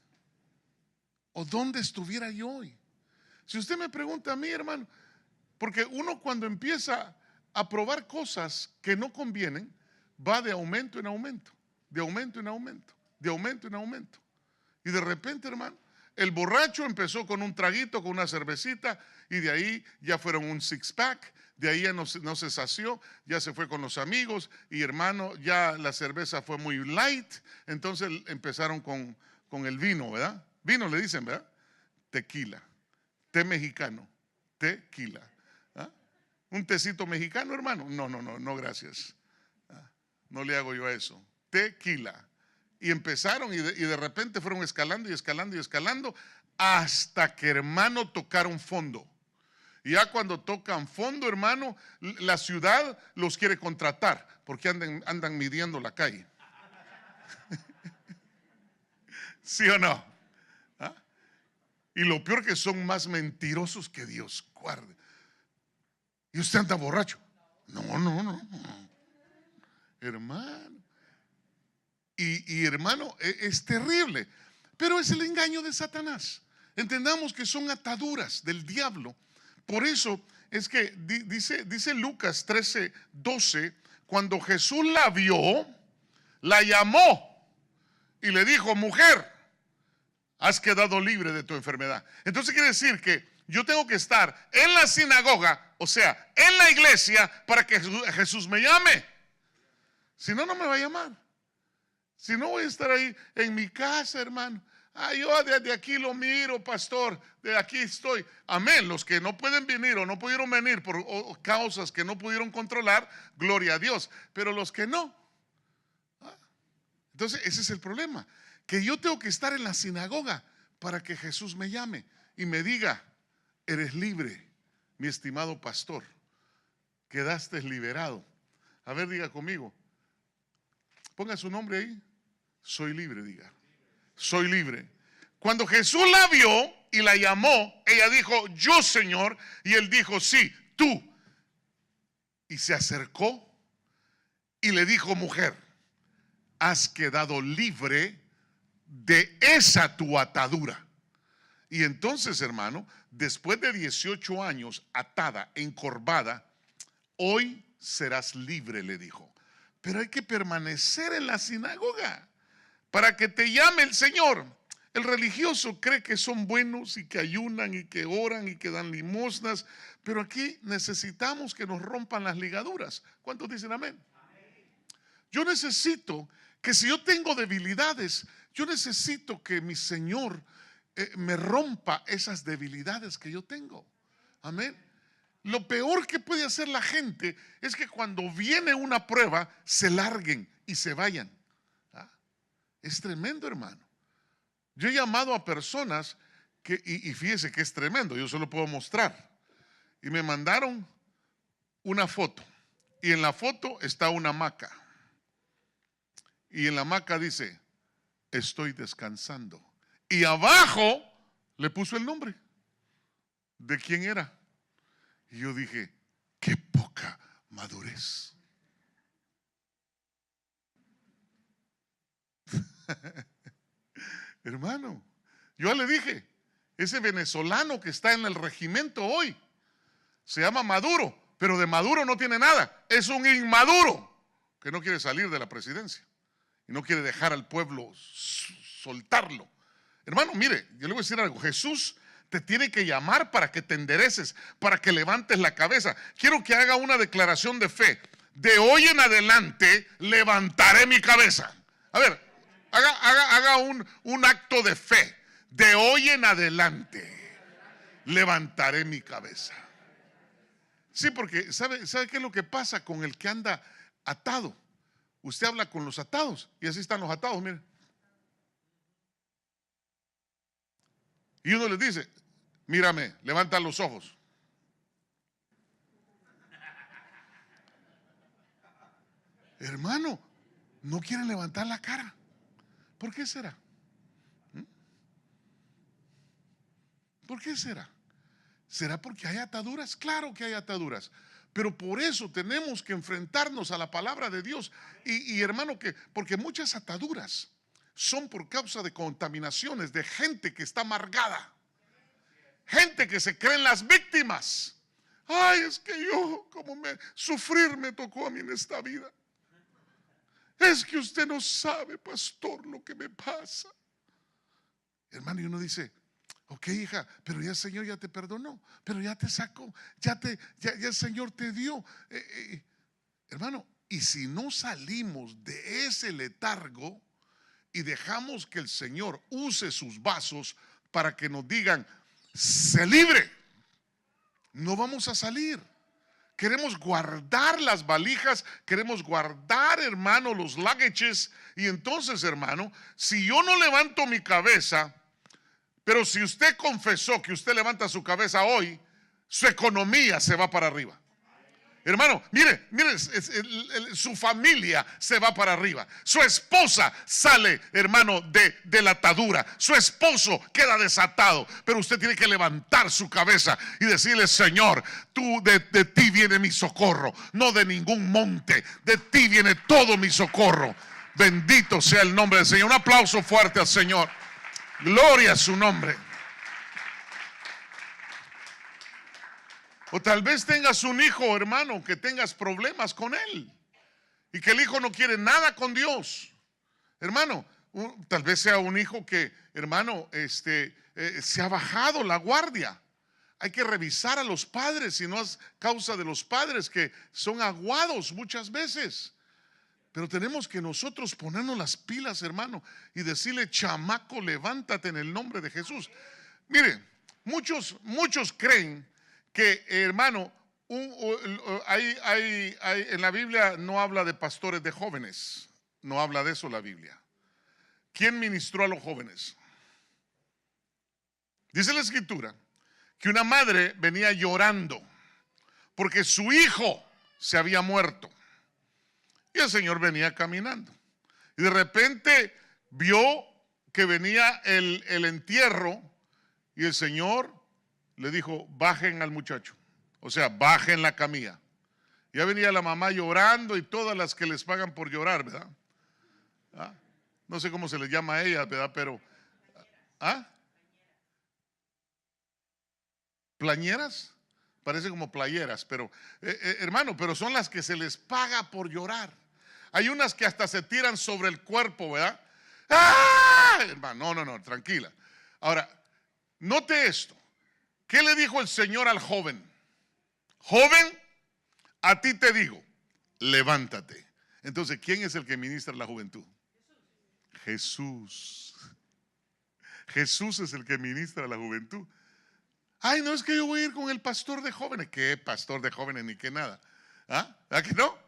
¿O dónde estuviera yo hoy? Si usted me pregunta a mí, hermano, Porque uno cuando empieza a probar cosas que no convienen, va de aumento en aumento, de aumento en aumento, de aumento en aumento. Y de repente, hermano, el borracho empezó con un traguito, con una cervecita, y de ahí ya fueron un six pack, de ahí ya no se sació, ya se fue con los amigos, y hermano, ya la cerveza fue muy light, entonces empezaron con el vino, ¿verdad? Vino le dicen, ¿verdad? Tequila, té mexicano, tequila. ¿Ah? ¿Un tecito mexicano, hermano? No, gracias. No le hago yo a eso. Tequila. Y empezaron y de repente fueron escalando y escalando y escalando hasta que, hermano, tocaron fondo. Y ya cuando tocan fondo, hermano, la ciudad los quiere contratar porque andan midiendo la calle. ¿Sí o no? ¿Ah? Y lo peor que son más mentirosos que Dios guarde. ¿Y usted anda borracho? No. Hermano. Y hermano, es terrible. Pero es el engaño de Satanás. Entendamos que son ataduras del diablo. Por eso es que dice Lucas 13:12, cuando Jesús la vio, la llamó y le dijo: mujer, has quedado libre de tu enfermedad. Entonces quiere decir que yo tengo que estar en la sinagoga, o sea, en la iglesia, para que Jesús me llame. Si no, no me va a llamar. Si no, voy a estar ahí en mi casa, hermano. Yo desde aquí lo miro, pastor, de aquí estoy. Amén. Los que no pueden venir o no pudieron venir por causas que no pudieron controlar, gloria a Dios. Pero los que no. Entonces ese es el problema, que yo tengo que estar en la sinagoga para que Jesús me llame y me diga: eres libre, mi estimado pastor, quedaste liberado. A ver, diga conmigo, ponga su nombre ahí. Soy libre, diga. Soy libre. Cuando Jesús la vio y la llamó, ella dijo: yo, Señor. Y él dijo: sí, tú. Y se acercó y le dijo: mujer, has quedado libre de esa tu atadura. Y entonces, hermano, después de 18 años atada, encorvada, hoy serás libre, le dijo. Pero hay que permanecer en la sinagoga para que te llame el Señor. El religioso cree que son buenos y que ayunan y que oran y que dan limosnas, pero aquí necesitamos que nos rompan las ligaduras. ¿Cuántos dicen amén? Yo necesito que, si yo tengo debilidades, yo necesito que mi Señor me rompa esas debilidades que yo tengo. Amén. Lo peor que puede hacer la gente es que cuando viene una prueba se larguen y se vayan. Es tremendo, hermano. Yo he llamado a personas que, y fíjese que es tremendo, yo se lo puedo mostrar. Y me mandaron una foto. Y en la foto está una hamaca. Y en la hamaca dice: estoy descansando. Y abajo le puso el nombre de quién era. Y yo dije: qué poca madurez. Hermano, yo le dije: ese venezolano que está en el regimiento hoy se llama Maduro, pero de Maduro no tiene nada. Es un inmaduro que no quiere salir de la presidencia y no quiere dejar al pueblo soltarlo. Hermano, mire, yo le voy a decir algo. Jesús te tiene que llamar para que te endereces, para que levantes la cabeza. Quiero que haga una declaración de fe. De hoy en adelante levantaré mi cabeza. A ver, haga un acto de fe. De hoy en adelante levantaré mi cabeza. Sí, porque ¿sabe qué es lo que pasa con el que anda atado? Usted habla con los atados y así están los atados, mire. Y uno les dice: mírame, levanta los ojos. Hermano, no quieren levantar la cara. ¿Por qué será? ¿Por qué será? ¿Será porque hay ataduras? Claro que hay ataduras. Pero por eso tenemos que enfrentarnos a la palabra de Dios. Y hermano, porque muchas ataduras son por causa de contaminaciones, de gente que está amargada, gente que se creen las víctimas. Ay, es que yo, sufrir me tocó a mí en esta vida. Es que usted no sabe, pastor, lo que me pasa. Hermano, y uno dice, ok, hija, pero ya el Señor ya te perdonó, pero ya te sacó, ya el Señor te dio. Hermano, y si no salimos de ese letargo y dejamos que el Señor use sus vasos para que nos digan, sé libre, no vamos a salir. Queremos guardar las valijas, queremos guardar, hermano, los luggages. Y entonces, hermano, si yo no levanto mi cabeza, pero si usted confesó que usted levanta su cabeza hoy, su economía se va para arriba. Hermano, mire, su familia se va para arriba. Su esposa sale, hermano, de la atadura. Su esposo queda desatado. Pero usted tiene que levantar su cabeza y decirle, Señor, de ti viene mi socorro, no de ningún monte. De ti viene todo mi socorro. Bendito sea el nombre del Señor. Un aplauso fuerte al Señor. Gloria a su nombre. O tal vez tengas un hijo, hermano, que tengas problemas con él y que el hijo no quiere nada con Dios. Hermano, tal vez sea un hijo que, hermano, se ha bajado la guardia. Hay que revisar a los padres, si no es causa de los padres que son aguados muchas veces. Pero tenemos que nosotros ponernos las pilas, hermano, y decirle, chamaco, levántate en el nombre de Jesús. Mire, muchos creen que, hermano, en la Biblia no habla de pastores de jóvenes, no habla de eso la Biblia. ¿Quién ministró a los jóvenes? Dice la Escritura que una madre venía llorando porque su hijo se había muerto y el Señor venía caminando y de repente vio que venía el entierro y el Señor le dijo, bajen al muchacho, o sea, bajen la camilla. Ya venía la mamá llorando y todas las que les pagan por llorar, ¿verdad? ¿Ah? No sé cómo se les llama a ellas, ¿verdad? Pero, ¿ah? ¿Plañeras? Parece como playeras, pero, hermano, pero son las que se les paga por llorar. Hay unas que hasta se tiran sobre el cuerpo, ¿verdad? ¡Ah! Hermano, no, tranquila. Ahora, note esto. ¿Qué le dijo el Señor al joven? Joven, a ti te digo, levántate. Entonces, ¿quién es el que ministra la juventud? Jesús. Jesús es el que ministra la juventud. Ay, no es que yo voy a ir con el pastor de jóvenes. ¿Qué pastor de jóvenes ni qué nada? ¿Ah? ¿A que no?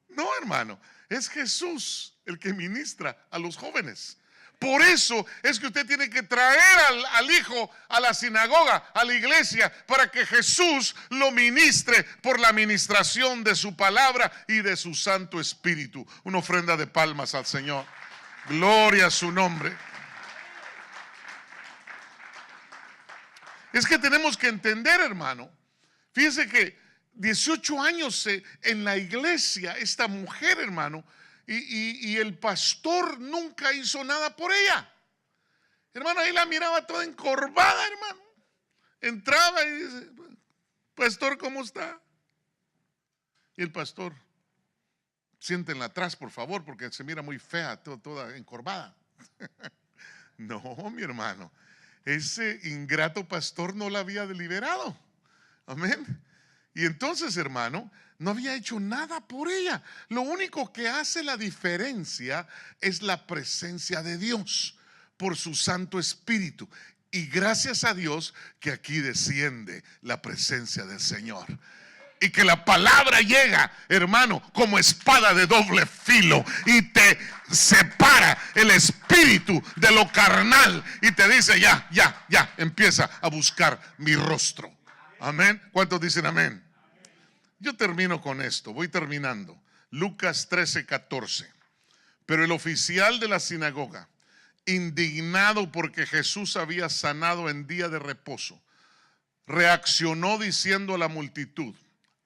No, hermano. Es Jesús el que ministra a los jóvenes. Por eso es que usted tiene que traer al hijo a la sinagoga, a la iglesia, para que Jesús lo ministre por la ministración de su palabra y de su Santo Espíritu. Una ofrenda de palmas al Señor. Gloria a su nombre. Es que tenemos que entender, hermano. Fíjese que 18 años en la iglesia, esta mujer, hermano, y el pastor nunca hizo nada por ella. Hermano, ahí la miraba toda encorvada, hermano. Entraba y dice, pastor, ¿cómo está? Y el pastor, siéntenla atrás, por favor, porque se mira muy fea, toda encorvada. No, mi hermano, ese ingrato pastor no la había deliberado. Amén. Y entonces, hermano, no había hecho nada por ella. Lo único que hace la diferencia es la presencia de Dios por su Santo Espíritu. Y gracias a Dios que aquí desciende la presencia del Señor. Y que la palabra llega, hermano, como espada de doble filo y te separa el espíritu de lo carnal y te dice, ya, empieza a buscar mi rostro. Amén. ¿Cuántos dicen amén? Yo termino con esto, voy terminando. Lucas 13:14. Pero el oficial de la sinagoga, indignado porque Jesús había sanado en día de reposo, reaccionó diciendo a la multitud,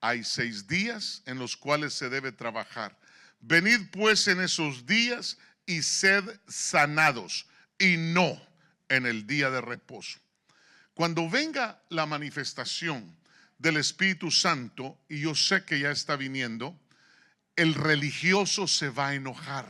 hay 6 días en los cuales se debe trabajar. Venid pues en esos días y sed sanados, y no en el día de reposo. Cuando venga la manifestación del Espíritu Santo, y yo sé que ya está viniendo, el religioso se va a enojar.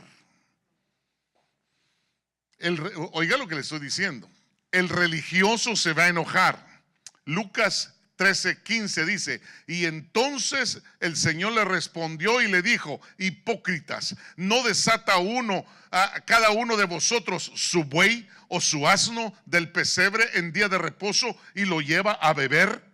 Oiga lo que le estoy diciendo. El religioso se va a enojar. Lucas 13:15 dice: y entonces el Señor le respondió y le dijo: hipócritas, ¿no desata a cada uno de vosotros su buey o su asno del pesebre en día de reposo y lo lleva a beber?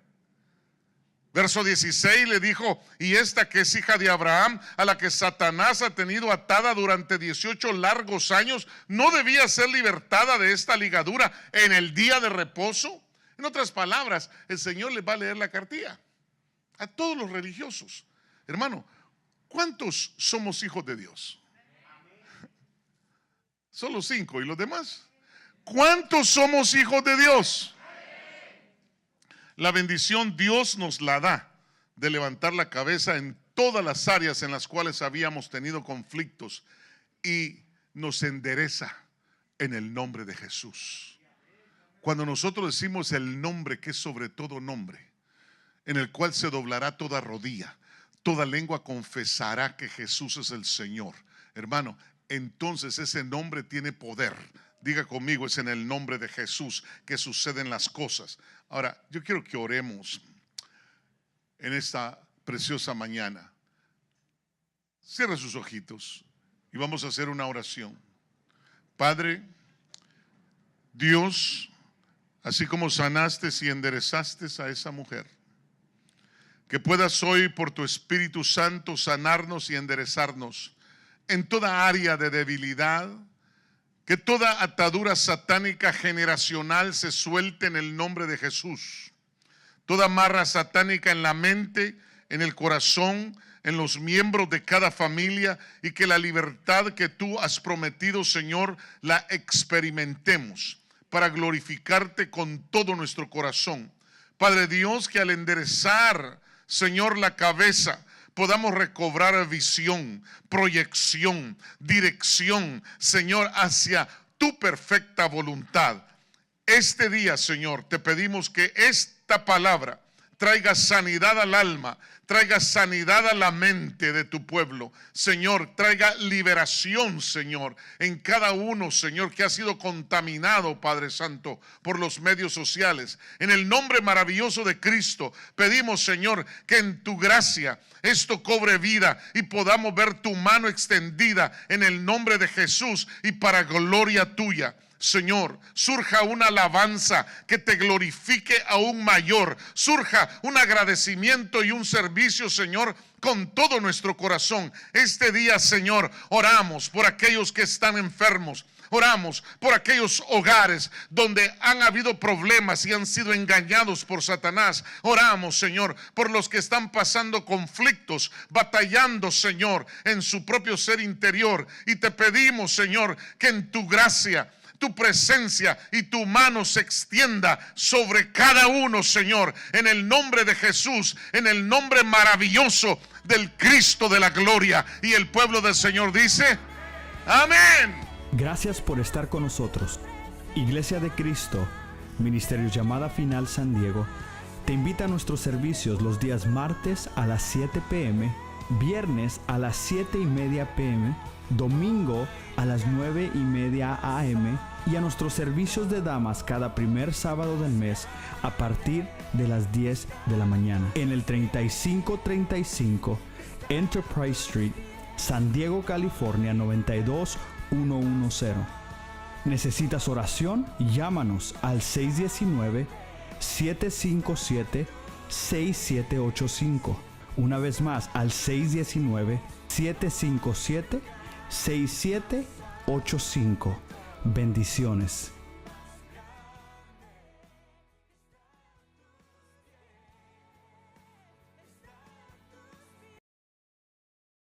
Verso 16 le dijo: y esta que es hija de Abraham, a la que Satanás ha tenido atada durante 18 largos años, ¿no debía ser libertada de esta ligadura en el día de reposo? En otras palabras, el Señor les va a leer la cartilla a todos los religiosos. Hermano, ¿cuántos somos hijos de Dios? Solo 5, ¿y los demás? ¿Cuántos somos hijos de Dios? La bendición Dios nos la da de levantar la cabeza en todas las áreas en las cuales habíamos tenido conflictos, y nos endereza en el nombre de Jesús. Cuando nosotros decimos el nombre que es sobre todo nombre, en el cual se doblará toda rodilla, toda lengua confesará que Jesús es el Señor, hermano, entonces ese nombre tiene poder. Diga conmigo: es en el nombre de Jesús que suceden las cosas. Ahora, yo quiero que oremos en esta preciosa mañana. Cierra sus ojitos y vamos a hacer una oración. Padre, Dios, así como sanaste y enderezaste a esa mujer, que puedas hoy por tu Espíritu Santo sanarnos y enderezarnos en toda área de debilidad. Que toda atadura satánica generacional se suelte en el nombre de Jesús. Toda amarra satánica en la mente, en el corazón, en los miembros de cada familia, y que la libertad que tú has prometido, Señor, la experimentemos para glorificarte con todo nuestro corazón. Padre Dios, que al enderezar, Señor, la cabeza, podamos recobrar visión, proyección, dirección, Señor, hacia tu perfecta voluntad. Este día, Señor, te pedimos que esta palabra traiga sanidad al alma, traiga sanidad a la mente de tu pueblo. Señor, traiga liberación, Señor, en cada uno, Señor, que ha sido contaminado, Padre Santo, por los medios sociales. En el nombre maravilloso de Cristo, pedimos, Señor, que en tu gracia esto cobre vida y podamos ver tu mano extendida en el nombre de Jesús y para gloria tuya. Señor, surja una alabanza que te glorifique aún mayor. Surja un agradecimiento y un servicio, Señor, con todo nuestro corazón. Este día, Señor, oramos por aquellos que están enfermos. Oramos por aquellos hogares donde han habido problemas y han sido engañados por Satanás. Oramos, Señor, por los que están pasando conflictos, batallando, Señor, en su propio ser interior. Y te pedimos, Señor, que en tu gracia, tu presencia y tu mano se extienda sobre cada uno, Señor, en el nombre de Jesús, en el nombre maravilloso del Cristo de la gloria. Y el pueblo del Señor dice: amén. Gracias por estar con nosotros. Iglesia de Cristo, Ministerio Llamada Final San Diego, te invita a nuestros servicios los días martes a las 7 p.m., viernes a las 7:30 p.m., domingo a las 9:30 a.m. y a nuestros servicios de damas cada primer sábado del mes a partir de las 10 de la mañana. En el 3535 Enterprise Street, San Diego, California 92110. ¿Necesitas oración? Llámanos al 619-757-6785. Una vez más, al 619-757-6785. Bendiciones.